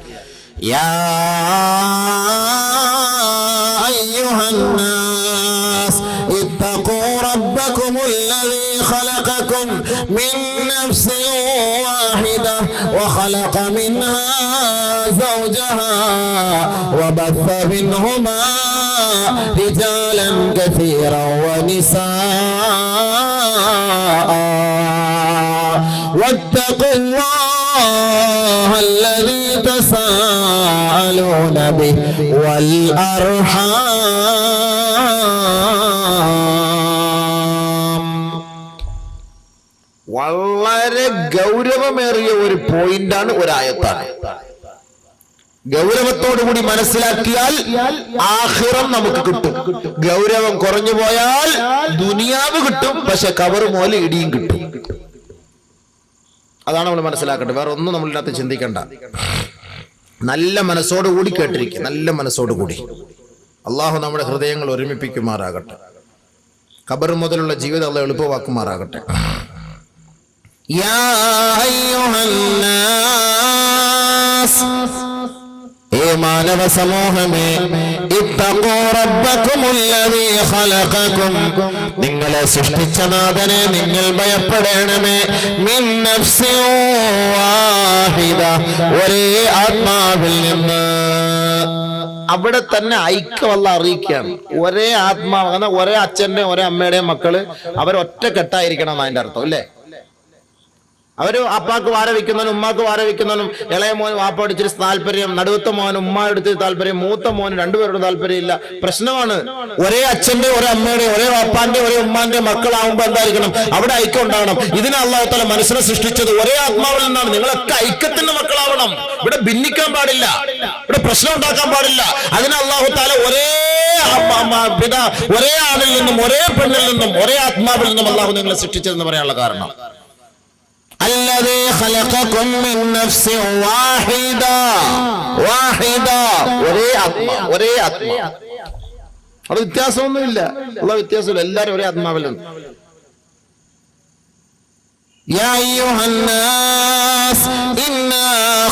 യാ അയ്യുഹന്നാസ് ഇത്തഖൂ റബ്ബകുമുല്ലദീ ഖലഖകും മിൻ നഫ്സിൻ വാഹിദ വഖലഖ മിൻഹാ സൗജഹാ വബث മിൻഹുമാ رجالا كثيرا ونساء واتقوا الله الذي تساءلون به والأرحام. വളരെ ഗൗരവമേറിയ ഒരു പോയിന്റാണ്, ഒരായത്താണ്. ഗൗരവത്തോടുകൂടി മനസ്സിലാക്കിയാൽ ആഖിറം നമുക്ക് കിട്ടും. ഗൗരവം കുറഞ്ഞു പോയാൽ ദുനിയാവ് കിട്ടും, പക്ഷെ കവർ പോലെ ഇടിയും കിട്ടും. അതാണ് നമ്മൾ മനസ്സിലാക്കേണ്ടത്. വേറെ ഒന്നും നമ്മളിനകത്ത് ചിന്തിക്കണ്ട. നല്ല മനസ്സോടുകൂടി കേട്ടിരിക്കും, നല്ല മനസ്സോടുകൂടി. അള്ളാഹു നമ്മുടെ ഹൃദയങ്ങൾ ഒരുമിപ്പിക്കുമാറാകട്ടെ. ഖബർ മുതലുള്ള ജീവിതം അള്ളാഹു എളുപ്പമാക്കുമാറാകട്ടെ. യാ അയ്യുഹന്നാസ്, ഏ മാനവ സമൂഹമേ, ഇത്തഖൂ റബ്ബകുമുല്ലദീ ഖലഖകും, നിങ്ങളെ സൃഷ്ടിച്ച നാഥനെ നിങ്ങൾ ഭയപ്പെടണമേ. മിൻ നഫ്സിൻ വാഹിദ, ഒരേ ആത്മാവിൽ നിന്ന്. അവിടെ തന്നെ ഐക്യമല്ല അറിയിക്കുകയാണ്. ഒരേ ആത്മാവ്, ഒരേ അച്ഛന്റെയും ഒരേ അമ്മയുടെയും മക്കള് അവരൊറ്റ കെട്ടായിരിക്കണം എന്ന് അതിന്റെ അർത്ഥം അല്ലേ. അവര് അപ്പാക്ക് വാര വെക്കുന്നവനും ഉമ്മാക്ക് വാര വെക്കുന്നവനും, ഇളയ മോൻ വാപ്പ അടിച്ചിട്ട് താല്പര്യം, നടുവത്ത മോൻ ഉമ്മ എടുത്ത് താല്പര്യം, മൂത്ത മോന് രണ്ടുപേരുടെ താല്പര്യം ഇല്ല. പ്രശ്നമാണ്. ഒരേ അച്ഛന്റെ ഒരേ അമ്മയുടെ ഒരേ വാപ്പാന്റെ ഒരേ ഉമ്മാന്റെ മക്കളാവുമ്പോ എന്തായിരിക്കണം? അവിടെ ഐക്യം ഉണ്ടാകണം. ഇതിനെ അല്ലാഹു തആല മനുഷ്യനെ സൃഷ്ടിച്ചത് ഒരേ ആത്മാവിൽ നിന്നാണ്. നിങ്ങളൊക്കെ ഐക്യത്തിന്റെ മക്കളാവണം. ഇവിടെ ഭിന്നിക്കാൻ പാടില്ല, ഇവിടെ പ്രശ്നം ഉണ്ടാക്കാൻ പാടില്ല. അതിന് അല്ലാഹു തആല ഒരേ ഒരേ ആണിൽ നിന്നും ഒരേ പെണ്ണിൽ നിന്നും ഒരേ ആത്മാവിൽ നിന്നും അല്ലാഹു നിങ്ങളെ സൃഷ്ടിച്ചതെന്ന് പറയാനുള്ള കാരണം, الذي خلقكم من نفس واحدة ഒരേ ആത്മാ. അവിടെ വ്യത്യാസമൊന്നുമില്ല. ഉള്ള വ്യത്യാസമില്ല, എല്ലാരും ഒരേ ആത്മാവിലുണ്ട്. يا أيها الناس إنا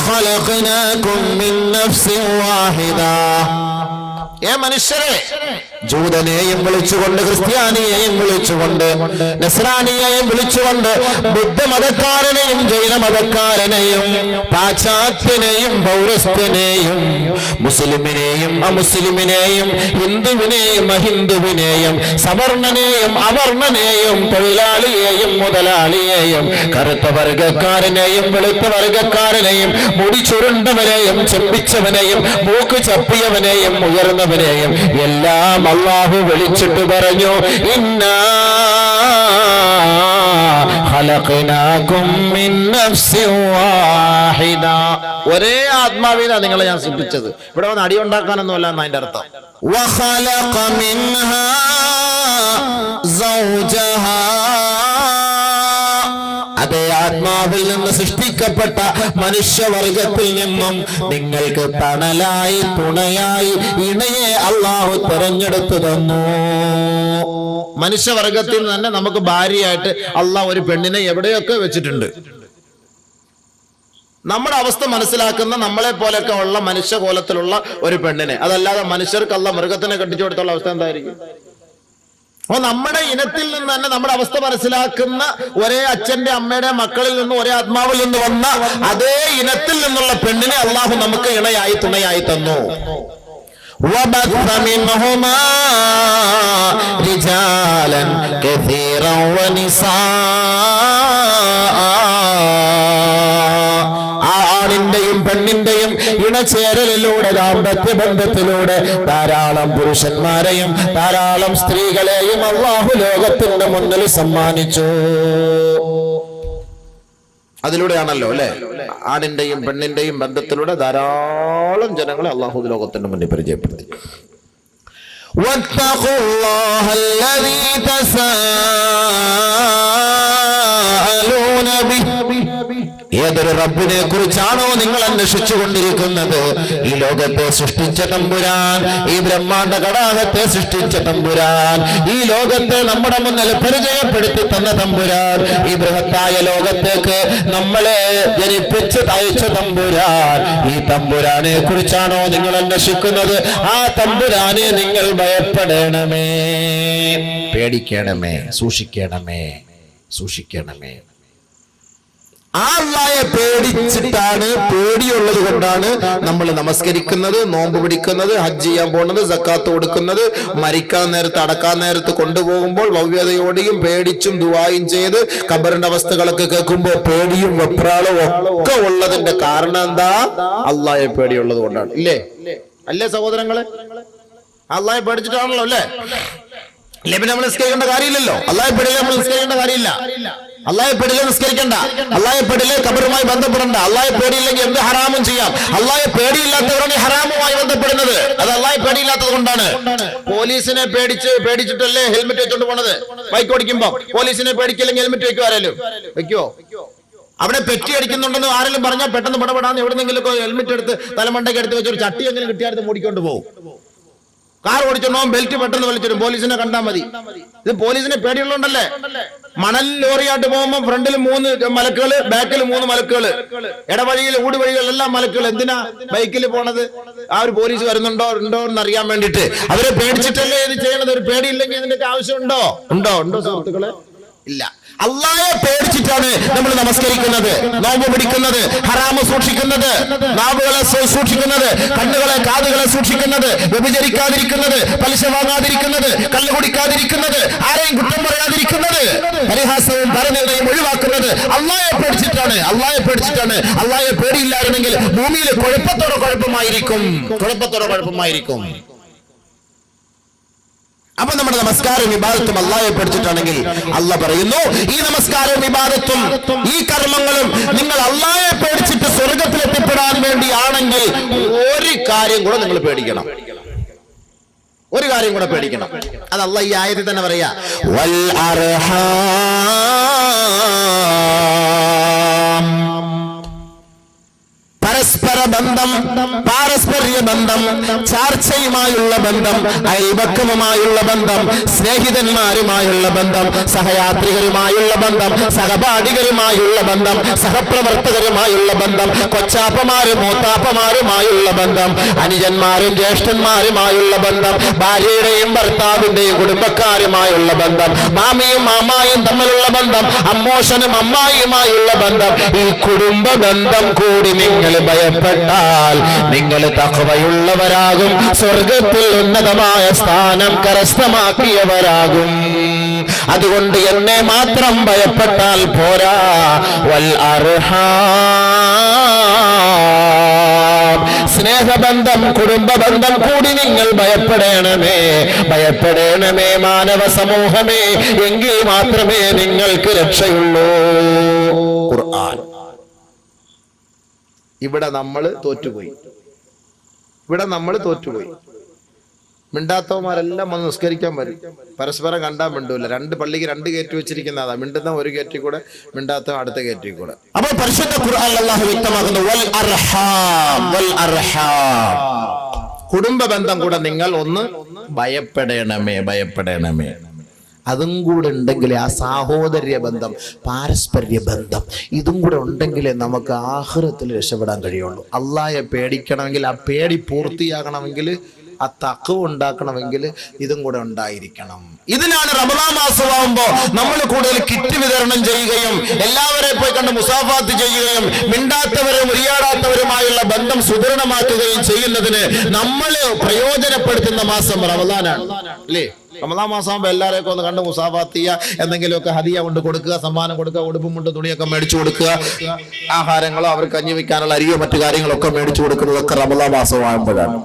خلقناكم من نفس واحدة, മനുഷ്യരെ, ജൂതനെയും വിളിച്ചുകൊണ്ട്, ക്രിസ്ത്യാനിയെയും വിളിച്ചുകൊണ്ട്, നസ്രാനിയെയും വിളിച്ചുകൊണ്ട്, ബുദ്ധമതക്കാരനെയും ജൈനമതക്കാരനെയും പാശ്ചാത്യനെയും പൗരസ്ത്യനെയും മുസ്ലിമിനെയും അമുസ്ലിമിനെയും ഹിന്ദുവിനെയും അഹിന്ദുവിനെയും സവർണനെയും അവർണനെയും തൊഴിലാളിയെയും മുതലാളിയെയും കറുത്ത വർഗക്കാരനെയും വെളുത്ത വർഗക്കാരനെയും മുടി ചുരുണ്ടവനെയും ചെമ്പിച്ചവനെയും മൂക്ക് ചപ്പിയവനെയും ഉയർന്നവനെയും എല്ലാം അല്ലാഹു വിളിച്ചിട്ട് പറഞ്ഞു, ഇന്നാ ഖലഖനാകും മിൻ നഫ്സിൻ വാഹിദ. ഒരേ ആത്മാവിനാ നിങ്ങളെ ഞാൻ സൃഷ്ടിച്ചത്. ഇവിടെ വന്ന് അടിയുണ്ടാക്കാനൊന്നുമല്ല എന്നതിന്റെ അർത്ഥം. വഖലഖ മിൻഹാ സൗജഹാ, അതേ ആത്മാവിൽ നിന്ന് സൃഷ്ടിക്കപ്പെട്ട മനുഷ്യവർഗത്തിൽ നിന്നും നിങ്ങൾക്ക് തണലായി തുണയായി ഇണയെ അള്ളാഹു തെരഞ്ഞെടുത്തു തന്നു. മനുഷ്യവർഗത്തിൽ തന്നെ നമുക്ക് ഭാര്യയായിട്ട് അള്ളാഹു ഒരു പെണ്ണിനെ എവിടെയൊക്കെ വെച്ചിട്ടുണ്ട്. നമ്മുടെ അവസ്ഥ മനസ്സിലാക്കുന്ന നമ്മളെ പോലെയൊക്കെ ഉള്ള മനുഷ്യകോലത്തിലുള്ള ഒരു പെണ്ണിനെ, അതല്ലാതെ മനുഷ്യർക്ക് അള്ളാഹു മൃഗത്തിനെ കെട്ടിച്ചു കൊടുത്തുള്ള അവസ്ഥ എന്തായിരിക്കും? അപ്പൊ നമ്മുടെ ഇനത്തിൽ നിന്ന് തന്നെ നമ്മുടെ അവസ്ഥ മനസ്സിലാക്കുന്ന ഒരേ അച്ഛന്റെ അമ്മയുടെ മക്കളിൽ നിന്ന് ഒരേ ആത്മാവിൽ നിന്ന് വന്ന അതേ ഇനത്തിൽ നിന്നുള്ള പെണ്ണിനെ അള്ളാഹു നമുക്ക് ഇണയായി തുണയായി തന്നു. وَبَثَّ مِنْهُمَا رِجَالًا كَثِيرًا وَنِسَاءً. ആണിന്റെയും പെണ്ണിന്റെയും ഇണചേരലിലൂടെ, ദാമ്പത്യ ബന്ധത്തിലൂടെ ധാരാളം പുരുഷന്മാരെയും ധാരാളം സ്ത്രീകളെയും അല്ലാഹു ലോകത്തിന്റെ മുന്നിൽ സമ്മാനിച്ചു. അതിലൂടെയാണല്ലോ അല്ലെ, ആണിന്റെയും പെണ്ണിന്റെയും ബന്ധത്തിലൂടെ ധാരാളം ജനങ്ങളെ അല്ലാഹു ലോകത്തിന്റെ മുന്നിൽ പരിചയപ്പെടുത്തി. വത്തഖുല്ലാഹ അല്ലദീ തസാഅലൂന ബിഹി, ഏതൊരു റബ്ബിനെ കുറിച്ചാണോ നിങ്ങൾ അന്വേഷിച്ചു കൊണ്ടിരിക്കുന്നത്, ഈ ലോകത്തെ സൃഷ്ടിച്ച തമ്പുരാൻ, ഈ ബ്രഹ്മാണ്ഡ കടാഹത്തെ സൃഷ്ടിച്ച തമ്പുരാൻ, ഈ ലോകത്തെ നമ്മുടെ മുന്നിൽ പരിചയപ്പെടുത്തി തന്ന തമ്പുരാൻ, ഈ ബൃഹത്തായ ലോകത്തേക്ക് നമ്മളെ ജനിപ്പിച്ച് അയച്ച തമ്പുരാൻ, ഈ തമ്പുരാനെ കുറിച്ചാണോ നിങ്ങൾ അന്വേഷിക്കുന്നത്, ആ തമ്പുരാനെ നിങ്ങൾ ഭയപ്പെടണമേ, പേടിക്കണമേ, സൂക്ഷിക്കണമേ, സൂക്ഷിക്കണമേ. ആ അല്ലാഹയെ പേടിച്ചിട്ടാണ്, പേടിയുള്ളത് കൊണ്ടാണ് നമ്മൾ നമസ്കരിക്കുന്നത്, നോമ്പ് പിടിക്കുന്നത്, ഹജ്ജ് ചെയ്യാൻ പോകുന്നത്, സക്കാത്ത് കൊടുക്കുന്നത്, മരിക്കാൻ നേരത്ത് അടക്കാൻ നേരത്ത് കൊണ്ടുപോകുമ്പോൾ ഭവ്യതയോടെയും പേടിച്ചും ദുആയും ചെയ്ത് ഖബറിന്റെ അവസ്ഥകളൊക്കെ കേൾക്കുമ്പോൾ പേടിയും വെപ്രാളവും ഒക്കെ ഉള്ളതിന്റെ കാരണം എന്താ? അല്ലാഹയെ പേടിയുള്ളത് കൊണ്ടാണ്. ഇല്ലേ അല്ലേ സഹോദരങ്ങളെ? അല്ലാഹയെ പേടിച്ചിട്ടാണല്ലോ അല്ലേ? അല്ലേ പിന്നെ നമ്മൾ നിസ്കരിക്കേണ്ട കാര്യമില്ലല്ലോ. അല്ലാഹയെ പേടിയില്ല, നമ്മൾ നിസ്കരിക്കേണ്ട കാര്യമില്ല. അല്ലാഹയെ പേടിയില്ല, നിസ്കരിക്കണ്ട. അല്ലാഹയെ പേടിയില്ല, ഖബറുമായി ബന്ധപ്പെടണ്ട. അല്ലാഹയെ പേടിയില്ലെങ്കിൽ എന്ത് ഹറാമും ചെയ്യാം. അല്ലാഹയെ പേടിയില്ലാത്തവരാണ് ഈ ഹറാമുമായി ബന്ധപ്പെടുന്നത്. അത് അല്ലാഹയെ പേടിയില്ലാത്തത് കൊണ്ടാണ്. പോലീസിനെ പേടിച്ചിട്ടല്ലേ ഹെൽമെറ്റ് വെച്ചോണ്ട് പോണത്? ബൈക്ക് ഓടിക്കുമ്പോ പോലീസിനെ പേടിക്കില്ലെങ്കിൽ ഹെൽമെറ്റ് വെക്കുവോ? ആരെങ്കിലും വെക്കുവോ? അവിടെ പെറ്റി അടിക്കുന്നുണ്ടെന്ന് ആരെങ്കിലും പറഞ്ഞാൽ പെട്ടെന്ന് പടപെടാന്ന് എവിടെന്നെങ്കിലും ഹെൽമെറ്റ് എടുത്ത് തലമണ്ടയ്ക്ക് എടുത്ത് വെച്ചൊരു ചട്ടി എങ്ങനെ കിട്ടിയാൽ മൂടിക്കൊണ്ട് പോകും. കാർ ഓടിച്ചോണ്ടോ ബെൽറ്റ് പെട്ടെന്ന് വലിച്ചിടും, പോലീസിനെ കണ്ടാൽ മതി. ഇത് പോലീസിനെ പേടിയുള്ളതുകൊണ്ടല്ലേ. മണൽ ലോറിയായിട്ട് പോകുമ്പോൾ ഫ്രണ്ടിൽ 3 മലക്കുകള്, ബാക്കിൽ 3 മലക്കുകള്, ഇടവഴിയിൽ ഊടുവഴികളിലെല്ലാം മലക്കുകൾ. എന്തിനാ ബൈക്കിൽ പോണത്? ആ ഒരു പോലീസ് വരുന്നുണ്ടോ ഉണ്ടോ എന്നറിയാൻ വേണ്ടിട്ട്. അവരെ പേടിച്ചിട്ടല്ലേ ഇത് ചെയ്യണത്. ഒരു പേടിയില്ലെങ്കിൽ ഇതിന്റെ ആവശ്യമുണ്ടോ? ഉണ്ടോ സുഹൃത്തുക്കളെ? ഇല്ല. അല്ലാഹയെ പേടിച്ചിട്ടാണ് നമ്മൾ നമസ്കരിക്കുന്നത്, നോമ്പ് പിടിക്കുന്നത്, ഹറാമ് സൂക്ഷിക്കുന്നത്, നാവുകളെ സൂക്ഷിക്കുന്നത്, കണ്ണുകളെ കാതുകളെ സൂക്ഷിക്കുന്നത്, വ്യഭിചരിക്കാതിരിക്കുന്നത്, പലിശ വാങ്ങാതിരിക്കുന്നത്, കള്ളു കുടിക്കാതിരിക്കുന്നത്, ആരെയും കുറ്റം പറയാതിരിക്കുന്നത്, പരിഹാസവും പരനിന്ദയും ഒഴിവാക്കുന്നത് അല്ലാഹയെ പേടിച്ചിട്ടാണ്. അല്ലാഹയെ പേടിച്ചിട്ടാണ്. അല്ലാഹയെ പേടിയില്ലായിരുന്നെങ്കിൽ ഭൂമിയിൽ കുഴപ്പത്തോടെ കുഴപ്പമായിരിക്കും. അപ്പൊ നമ്മുടെ നമസ്കാരം ഇബാദത്തും അല്ലാഹയെ പേടിച്ചിട്ടാണെങ്കിൽ അല്ലാഹ് പറയുന്നു, ഈ നമസ്കാരവും ഇബാദത്തും ഈ കർമ്മങ്ങളും നിങ്ങൾ അല്ലാഹയെ പേടിച്ചിട്ട് സ്വർഗത്തിൽ എത്തിപ്പെടാൻ വേണ്ടിയാണെങ്കിൽ ഒരു കാര്യം കൂടെ നിങ്ങൾ പേടിക്കണം. ഒരു കാര്യം കൂടെ പേടിക്കണം. അത് അല്ലാഹ് ഈ ആയത്തിൽ തന്നെ പറയാ, വൽ അർഹാം, പരസ്പര ബന്ധം, പാരസ്പര്യ ബന്ധം, ചാർച്ചയുമായുള്ള ബന്ധം, അയൽപക്കവുമായുള്ള ബന്ധം, സ്നേഹിതന്മാരുമായുള്ള ബന്ധം, സഹയാത്രികരുമായുള്ള ബന്ധം, സഹപാഠികരുമായുള്ള ബന്ധം, സഹപ്രവർത്തകരുമായുള്ള ബന്ധം, കൊച്ചാപ്പമാരും മൂത്താപ്പമാരുമായുള്ള ബന്ധം, അനുജന്മാരും ജ്യേഷ്ഠന്മാരുമായുള്ള ബന്ധം, ഭാര്യയുടെയും ഭർത്താവിന്റെയും കുടുംബക്കാരുമായുള്ള ബന്ധം, മാമിയും മാമായും തമ്മിലുള്ള ബന്ധം, അമ്മോശനും അമ്മായിയുമായുള്ള ബന്ധം. ഈ കുടുംബ ബന്ധം കൂടി നിങ്ങൾ ഭയപ്പെട്ടാൽ നിങ്ങൾ തഖ്വയുള്ളവരാകും, സ്വർഗത്തിൽ ഉന്നതമായ സ്ഥാനം കരസ്ഥമാക്കിയവരാകും. അതുകൊണ്ട് എന്നെ മാത്രം ഭയപ്പെട്ടാൽ പോരാ, വൽ അർഹാം, സ്നേഹബന്ധം കുടുംബബന്ധം കൂടി നിങ്ങൾ ഭയപ്പെടണമേ, ഭയപ്പെടണമേ മാനവ സമൂഹമേ, എങ്കിൽ മാത്രമേ നിങ്ങൾക്ക് രക്ഷയുള്ളൂ. ഖുർആൻ. ഇവിടെ നമ്മൾ തോറ്റുപോയി, മിണ്ടാത്തവന്മാരെല്ലാം വന്ന് നിസ്കരിക്കാൻ വരും, പരസ്പരം കണ്ടാൻ മിണ്ടൂല. രണ്ട് പള്ളിക്ക് രണ്ട് കയറ്റി വെച്ചിരിക്കുന്ന അതാ, മിണ്ടുന്ന ഒരു കയറ്റി കൂടെ, മിണ്ടാത്ത അടുത്ത കയറ്റി കൂടെ. അപ്പോൾ പരിശുദ്ധ ഖുർആൻ അല്ലാഹു വ്യക്തമാക്കുന്നു, വൽ അർഹാം, വൽ അർഹാം, കുടുംബ ബന്ധം കൂടെ നിങ്ങൾ ഒന്ന് ഭയപ്പെടണമേ. അതും കൂടെ ഉണ്ടെങ്കിൽ ആ സാഹോദര്യ ബന്ധം, പാരസ്പര്യ ബന്ധം, ഇതും കൂടെ ഉണ്ടെങ്കിലേ നമുക്ക് ആഖിറത്തിൽ രക്ഷപ്പെടാൻ കഴിയുള്ളൂ. അല്ലാഹയെ പേടിക്കണമെങ്കിൽ, ആ പേടി പൂർത്തിയാകണമെങ്കിൽ, ആ തഖ്വ ഉണ്ടാക്കണമെങ്കിൽ ഇതും കൂടെ ഉണ്ടായിരിക്കണം. ഇതിനാണ് റമദാൻ മാസമാകുമ്പോ നമ്മൾ കൂടുതൽ കിറ്റ് വിതരണം ചെയ്യുകയും എല്ലാവരെയും പോയി കണ്ട് മുസാഫാത്ത് ചെയ്യുകയും മിണ്ടാത്തവരും ഉരിയാടാത്തവരുമായുള്ള ബന്ധം സുദൃഢമാക്കുകയും ചെയ്യുന്നതിന് നമ്മൾ പ്രയോജനപ്പെടുത്തുന്ന മാസം റമദാനാണ്, അല്ലേ? റമദാൻ മാസമാകുമ്പോൾ എല്ലാവരെയൊക്കെ ഒന്ന് കണ്ട് മുസാഫാത്ത് ചെയ്യുക, എന്തെങ്കിലുമൊക്കെ ഹദിയ കൊണ്ട് കൊടുക്കുക, സമ്മാനം കൊടുക്കുക, ഉടുപ്പും മുണ്ട് തുണിയൊക്കെ മേടിച്ചു കൊടുക്കുക, ആഹാരങ്ങളോ അവർക്ക് കഞ്ഞി വെക്കാനുള്ള അരിയോ മറ്റു കാര്യങ്ങളൊക്കെ മേടിച്ചു കൊടുക്കുന്നതൊക്കെ റമദാൻ മാസമാകുമ്പോഴാണ്.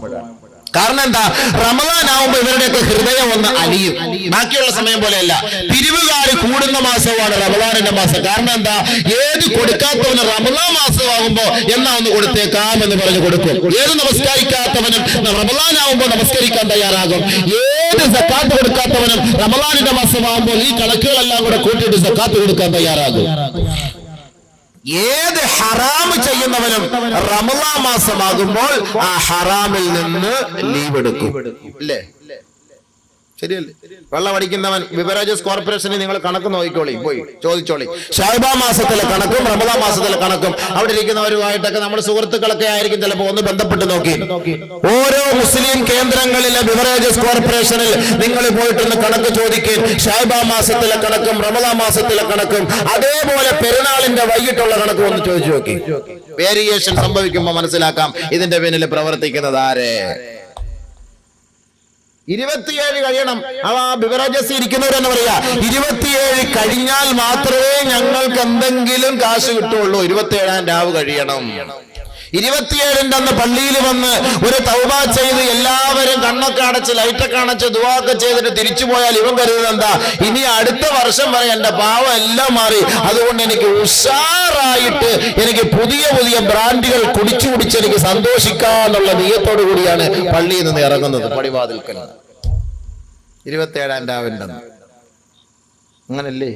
കാരണം എന്താ? റമദാൻ ആവുമ്പോ ഇവരുടെയൊക്കെ ഹൃദയം ഒന്ന് അലിയും. ബാക്കിയുള്ള സമയം പോലെയല്ല, പിരിവുകാര് കൂടുന്ന മാസമാണ് റമദാനിന്റെ മാസം. കാരണം എന്താ? ഏത് കൊടുക്കാത്തവന് റമദാൻ മാസമാകുമ്പോ എന്നാ ഒന്ന് കൊടുത്തേക്കാമെന്ന് പറഞ്ഞു കൊടുക്കും. ഏത് നമസ്കരിക്കാത്തവനും റമദാൻ ആവുമ്പോ നമസ്കരിക്കാൻ തയ്യാറാകും. ഏത് സക്കാത്ത് കൊടുക്കാത്തവനും റമദാനിന്റെ മാസമാകുമ്പോൾ ഈ കണക്കുകളെല്ലാം കൂടെ കൂട്ടിയിട്ട് സക്കാത്ത് കൊടുക്കാൻ തയ്യാറാകും. ഏത് ഹറാമ് ചെയ്യുന്നവനും റമദാൻ മാസമാകുമ്പോൾ ആ ഹറാമിൽ നിന്ന് ലീവ് എടുക്കും, അല്ലേ? ശരിയല്ലേ? വെള്ളം അടിക്കുന്നവൻ ബിവറേജസ് കോർപ്പറേഷനിൽ നിങ്ങൾ കണക്ക് നോക്കിക്കോളി, പോയി ചോദിച്ചോളി. ഷഅബാൻ മാസത്തിലെ കണക്കും റമദാൻ മാസത്തിലെ കണക്കും അവിടെ ഇരിക്കുന്നവരുമായിട്ടൊക്കെ നമ്മുടെ സുഹൃത്തുക്കളൊക്കെ ആയിരിക്കും ചിലപ്പോൾ ഒന്ന് ബന്ധപ്പെട്ട് നോക്കി. ഓരോ മുസ്ലിം കേന്ദ്രങ്ങളിലെ ബിവറേജസ് കോർപ്പറേഷനിൽ നിങ്ങൾ പോയിട്ടൊന്ന് കണക്ക് ചോദിക്കും. ഷഅബാൻ മാസത്തിലെ കണക്കും റമദാൻ മാസത്തിലെ കണക്കും അതേപോലെ പെരുന്നാളിന്റെ വൈകിട്ടുള്ള കണക്കും ഒന്ന് ചോദിച്ചു നോക്കി. വേരിയേഷൻ സംഭവിക്കുമ്പോൾ മനസ്സിലാക്കാം ഇതിന്റെ പിന്നിൽ പ്രവർത്തിക്കുന്നത് ആരെ. 27 കഴിയണം. ആ ബിവറേജസ് ഇരിക്കുന്നവരെന്ന് പറയാ, 27 കഴിഞ്ഞാൽ മാത്രമേ ഞങ്ങൾക്ക് എന്തെങ്കിലും കാശ് കിട്ടുള്ളൂ. 27-ാം രാവ് കഴിയണം. 27-ന്റെ അന്ന് പള്ളിയിൽ വന്ന് ഒരു തൗബ ചെയ്ത് എല്ലാവരും കണ്ണൊക്കെ അടച്ച് ലൈറ്റൊക്കെ അടച്ച് ദുആക്കെ ചെയ്തിട്ട് തിരിച്ചു പോയാൽ ഇവൻ കരുതുന്നത് എന്താ? ഇനി അടുത്ത വർഷം വരെ എന്റെ പാവം എല്ലാം മാറി, അതുകൊണ്ട് എനിക്ക് ഉഷാറായിട്ട് എനിക്ക് പുതിയ പുതിയ ബ്രാൻഡുകൾ കുടിച്ചു എനിക്ക് സന്തോഷിക്കാന്നുള്ള നിയത്തോടു കൂടിയാണ് പള്ളിയിൽ നിന്ന് ഇറങ്ങുന്നത് പടിവാതിൽക്കൽ. 27-ാം രാവിന്റെ അന്ന് അങ്ങനല്ലേ?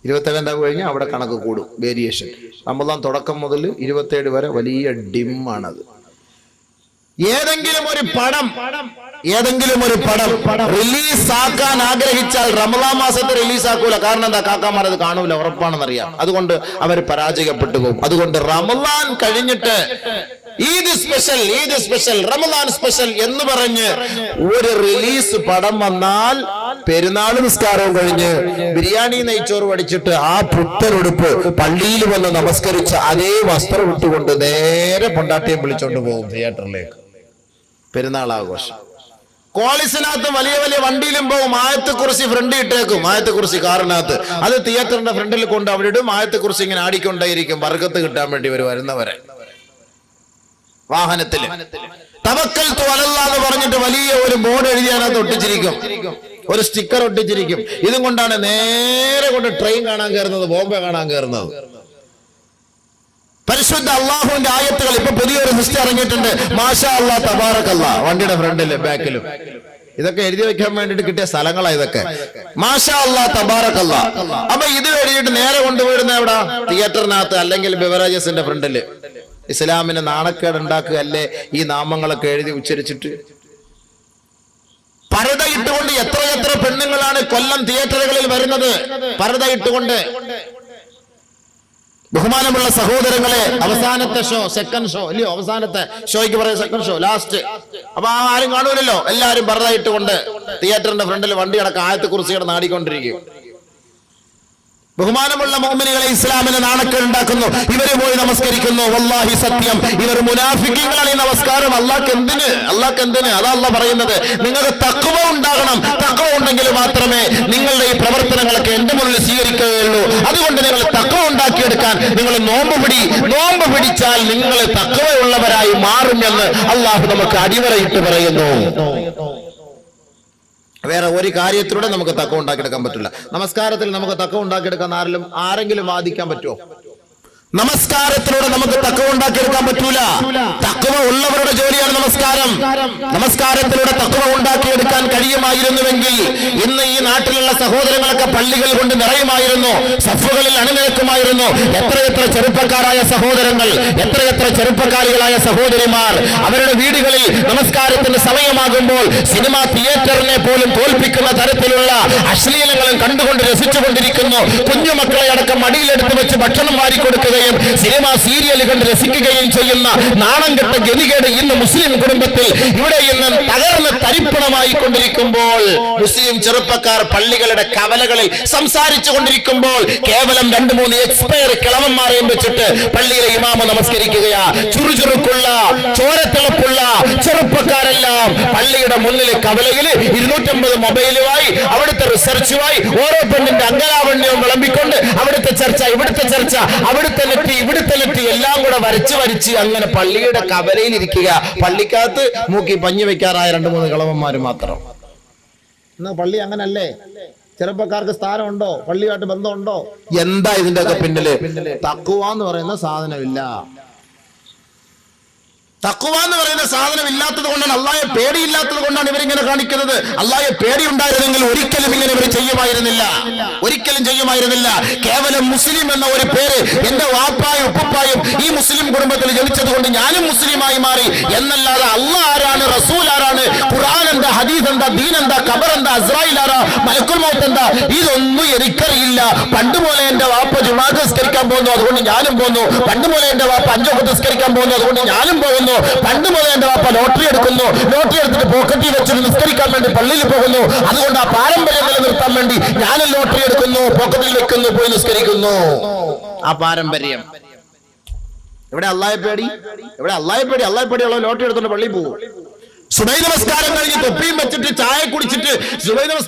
27-ാം രാവ് കഴിഞ്ഞാൽ അവിടെ കണക്ക് കൂടും, വേരിയേഷൻ. റമദാൻ തുടക്കം മുതൽ 27 വരെ വലിയ ഡിമ്മാണത്. ഏതെങ്കിലും ഒരു പടം റിലീസ് ആക്കാൻ ആഗ്രഹിച്ചാൽ റമദാൻ മാസത്തെ റിലീസ് ആക്കൂല. കാരണം എന്താ? കാക്കാമാർ അത് കാണൂല, ഉറപ്പാണെന്നറിയാം. അതുകൊണ്ട് അവർ പരാജയപ്പെട്ടു പോകും. അതുകൊണ്ട് റമദാൻ കഴിഞ്ഞിട്ട് ഈദ് സ്പെഷ്യൽ റമദാൻ സ്പെഷ്യൽ എന്ന് പറഞ്ഞ് ഒരു റിലീസ് പടം വന്നാൽ പെരുന്നാൾ നിസ്കാരവും കഴിഞ്ഞ് ബിരിയാണി നെയ്ച്ചോറ് പഠിച്ചിട്ട് ആ പുത്തനുടുപ്പ് പള്ളിയിൽ വന്ന് നമസ്കരിച്ച് അതേ വസ്ത്രം ഇട്ടുകൊണ്ട് നേരെ പൊണ്ടാട്ടിയെ വിളിച്ചോണ്ട് പോകും തിയേറ്ററിലേക്ക്. പെരുന്നാൾ ആഘോഷം. കോളിസിനകത്ത് വലിയ വലിയ വണ്ടിയിലും പോകും. ആയത്തെക്കുറിച്ച് ഫ്രണ്ട് ഇട്ടേക്കും, ആയത്തെക്കുറിച്ച് കാറിനകത്ത്. അത് തിയേറ്ററിന്റെ ഫ്രണ്ടിൽ കൊണ്ട് അവിടെ ഇടും. ആയത്തെക്കുറിച്ച് ഇങ്ങനെ ആടിക്കൊണ്ടേയിരിക്കും, ബർക്കത്ത് കിട്ടാൻ വേണ്ടി വരുന്നവരെ. വാഹനത്തില് തവക്കൽതു അലല്ലാഹ് എന്ന് പറഞ്ഞിട്ട് വലിയ ഒരു ബോർഡ് എഴുതിയാനകത്ത് ഒട്ടിച്ചിരിക്കും, ഒരു സ്റ്റിക്കർ ഒട്ടിച്ചിരിക്കും. ഇതും കൊണ്ടാണ് നേരെ കൊണ്ട് ട്രെയിൻ കാണാൻ കയറുന്നത്, ബോംബെ കാണാൻ കയറുന്നത്. പരിശുദ്ധ അള്ളാഹുവിന്റെ ആയത്തുകൾ ഇപ്പൊ പുതിയൊരു സിസ്റ്റം ഇറങ്ങിയിട്ടുണ്ട്, മാഷാ അല്ലാഹ് തബാറക്കല്ലാഹ്. വണ്ടിയുടെ ഫ്രണ്ടിലും ബാക്കിലും ഇതൊക്കെ എഴുതി വെക്കാൻ വേണ്ടിട്ട് കിട്ടിയ സ്ഥലങ്ങളാണ് ഇതൊക്കെ. മാഷാ അല്ലാഹ് തബാറക്കല്ലാഹ്. അപ്പൊ ഇത് എഴുതിയിട്ട് നേരെ കൊണ്ടുപോയിടുന്ന എവിടെ? തിയേറ്ററിനകത്ത് അല്ലെങ്കിൽ ബിവറേജസിന്റെ ഫ്രണ്ടില്. ഇസ്ലാമിന് നാണക്കേട് ഉണ്ടാക്കുകയല്ലേ ഈ നാമങ്ങളൊക്കെ എഴുതി ഉച്ചരിച്ചിട്ട്? പരദ ഇട്ടുകൊണ്ട് എത്ര പെണ്ണുങ്ങളാണ് കൊല്ലം തിയേറ്ററുകളിൽ വരുന്നത്, പരദ ഇട്ടുകൊണ്ട്. ബഹുമാനമുള്ള സഹോദരങ്ങളെ, അവസാനത്തെ ഷോ, സെക്കൻഡ് ഷോ അല്ലയോ, അവസാനത്തെ ഷോയ്ക്ക് പറയുക സെക്കൻഡ് ഷോ, ലാസ്റ്റ്. അപ്പൊ ആരും കാണൂലല്ലോ, എല്ലാരും പർദ്ദ ഇട്ടുകൊണ്ട് തിയേറ്ററിന്റെ ഫ്രണ്ടിൽ വണ്ടി അടക്കം ആയത്തെ കുറിച്ച് നാടിക്കൊണ്ടിരിക്കും. ബഹുമാനമുള്ള മുഅ്മിനീകളെ, ഇസ്ലാമിന് നാണക്കേട് ഉണ്ടാക്കുന്നു. ഇവര് പോയി നമസ്കരിക്കുന്നു. വല്ലാഹി സത്യം, ഇവർ മുനാഫിക്കീങ്ങളാണ്. ഈ നമസ്കാരം അല്ലാഹ് എന്തിന്? അതാ അല്ലാഹ് പറയുന്നത്. നിങ്ങൾക്ക് തഖ്വ ഉണ്ടാകണം. തഖ്വ ഉണ്ടെങ്കിൽ മാത്രമേ നിങ്ങളുടെ ഈ പ്രവർത്തനങ്ങളൊക്കെ എന്റെ മുന്നിൽ സ്വീകരിക്കുകയുള്ളൂ. അതുകൊണ്ട് നിങ്ങൾ തഖ്വ ഉണ്ടാക്കിയെടുക്കാൻ നിങ്ങൾ നോമ്പ് പിടിച്ചാൽ നിങ്ങൾ തഖ്വയുള്ളവരായി മാറുമെന്ന് അല്ലാഹു നമുക്ക് അടിവരയിട്ട് പറയുന്നു. വേറെ ഒരു കാര്യത്തിലൂടെ നമുക്ക് തഖ്വ ഉണ്ടാക്കിയെടുക്കാൻ പറ്റില്ല. നമസ്കാരത്തിൽ നമുക്ക് തഖ്വ ഉണ്ടാക്കിയെടുക്കാൻ ആരെങ്കിലും വാദിക്കാൻ പറ്റുമോ? നമസ്കാരത്തിലൂടെ നമുക്ക് തഖ്വ ഉണ്ടാക്കിയെടുക്കാൻ പറ്റൂല. തഖ്വ ഉള്ളവരുടെ ജോലിയാണ് നമസ്കാരം. നമസ്കാരത്തിലൂടെ തഖ്വ ഉണ്ടാക്കിയെടുക്കാൻ കഴിയുമായിരുന്നുവെങ്കിൽ ഇന്ന് ഈ നാട്ടിലുള്ള സഹോദരങ്ങളൊക്കെ പള്ളികൾ കൊണ്ട് നിറയുമായിരുന്നു, സഫുകളിൽ അണിനിരക്കുമായിരുന്നു. എത്രയെത്ര ചെറുപ്പക്കാരായ സഹോദരങ്ങൾ, എത്രയെത്ര ചെറുപ്പക്കാരികളായ സഹോദരിമാർ അവരുടെ വീടുകളിൽ നമസ്കാരത്തിന്റെ സമയമാകുമ്പോൾ സിനിമാ തിയേറ്ററിനെ പോലും തോൽപ്പിക്കുന്ന തരത്തിലുള്ള അശ്ലീലങ്ങളും കണ്ടുകൊണ്ട് രസിച്ചുകൊണ്ടിരിക്കുന്നു. കുഞ്ഞുമക്കളെ അടക്കം മടിയിലെടുത്ത് വെച്ച് ഭക്ഷണം വാരിക്കൊടുക്കുക, സിനിമാ സീരിയൽ കണ്ട് രസിക്കുകയും ചെയ്യുന്ന നാണം കെട്ട ഗതികേട് ഇന്ന് മുസ്ലിം കുടുംബത്തിൽ ഇവിടെ ഇന്ന് തകർന്ന് തരിപ്പണമായി കൊണ്ടിരിക്കുമ്പോൾ, മുസ്ലിം ചെറുപ്പക്കാർ പള്ളികളുടെ കവലകളിൽ സംസാരിച്ചു കൊണ്ടിരിക്കുമ്പോൾ കേവലം 2-3 എക്സ്പയർ കിളവന്മാരെയും വെച്ചിട്ട് പള്ളിയിലെ ഇമാമ നമസ്കരിക്കുകയാ. ചുറുചുറുക്കുള്ള ചോരത്തിളപ്പുള്ള ചെറുപ്പക്കാരെല്ലാം പള്ളിയുടെ മുന്നിൽ കവലയിൽ 250 മൊബൈലുമായി അവിടുത്തെ റിസർച്ചുമായി ഓരോ പെണ്ണിന്റെ അംഗലാവണ്യവും വിളമ്പിക്കൊണ്ട് അവിടുത്തെ ചർച്ച, ഇവിടുത്തെ ചർച്ച, അവിടുത്തെ ഇവിടുത്തെ നെറ്റി എല്ലാം കൂടെ വരച്ച് അങ്ങനെ പള്ളിയുടെ കവലയിൽ ഇരിക്കുക. പള്ളിക്കകത്ത് മൂക്കി പഞ്ഞു വെക്കാറായ 2-3 കളവന്മാര് മാത്രം. എന്നാ പള്ളി അങ്ങനല്ലേ? ചെറുപ്പക്കാർക്ക് സ്ഥാനമുണ്ടോ? പള്ളിയുമായിട്ട് ബന്ധമുണ്ടോ? എന്താ ഇതിന്റെ ഒക്കെ പിന്നില്? തഖ്വ എന്ന് പറയുന്ന സാധനമില്ല. തഖ്വ എന്ന് പറയുന്ന സാധനം ഇല്ലാത്തത് കൊണ്ടാണ്, അല്ലാഹയെ പേടിയില്ലാത്തത് കൊണ്ടാണ് ഇവരിങ്ങനെ കാണിക്കുന്നത്. അല്ലാഹയെ പേടി ഉണ്ടായിരുന്നെങ്കിൽ ഒരിക്കലും ഇങ്ങനെ ഇവർ ചെയ്യുമായിരുന്നില്ല. കേവലം മുസ്ലിം എന്ന ഒരു പേര് എന്റെ വാപ്പായും ഉപ്പപ്പായും ഈ മുസ്ലിം കുടുംബത്തിൽ ജനിച്ചത് കൊണ്ട് ഞാനും മുസ്ലിമായി മാറി എന്നല്ലാതെ അല്ലാഹ് ആരാണ്, റസൂൽ ആരാണ്, ഖുർആൻ എന്താ, ഹദീസ് എന്താ, ദീൻ എന്താ, ഖബർ എന്താ, അസ്രായിൽ ആരാ, മലക്കുൽ മൗത്ത് എന്താ, ഇതൊന്നും എനിക്കറിയില്ല. പണ്ടുപോലെ എന്റെ വാപ്പ ജുമാഅത്ത് നിസ്കരിക്കാൻ പോകുന്നു, അതുകൊണ്ട് ഞാനും പോകുന്നു. പണ്ടുപോലെ എന്റെ വാപ്പ 5 വഖ്ത് നിസ്കരിക്കാൻ പോകുന്നു, അതുകൊണ്ട് ഞാനും പോകുന്നു. പണ്ട് മുതൽ എന്റെ വാപ്പ ലോട്ടറി എടുക്കുന്നു, ലോട്ടറി എടുത്തിട്ട് പോക്കറ്റിൽ വെച്ചിട്ട് നിസ്കരിക്കാൻ വേണ്ടി പള്ളിയിൽ പോകുന്നു. അതുകൊണ്ട് ആ പാരമ്പര്യം നിലനിർത്താൻ വേണ്ടി ഞാനും ലോട്ടറി എടുക്കുന്നു, പോക്കറ്റിൽ വെക്കുന്നു, പോയി നിസ്കരിക്കുന്നു. ആ പാരമ്പര്യം ഇവിടെ അല്ലാഹയെ പേടിയുള്ള ലോട്ടറി എടുത്തോണ്ട് പള്ളിയിൽ പോകും. സുബഹി നമസ്കാരം കഴിഞ്ഞ് തൊപ്പിയും വെച്ചിട്ട് ചായ കുടിച്ചിട്ട് സുബഹി നമസ്കാരം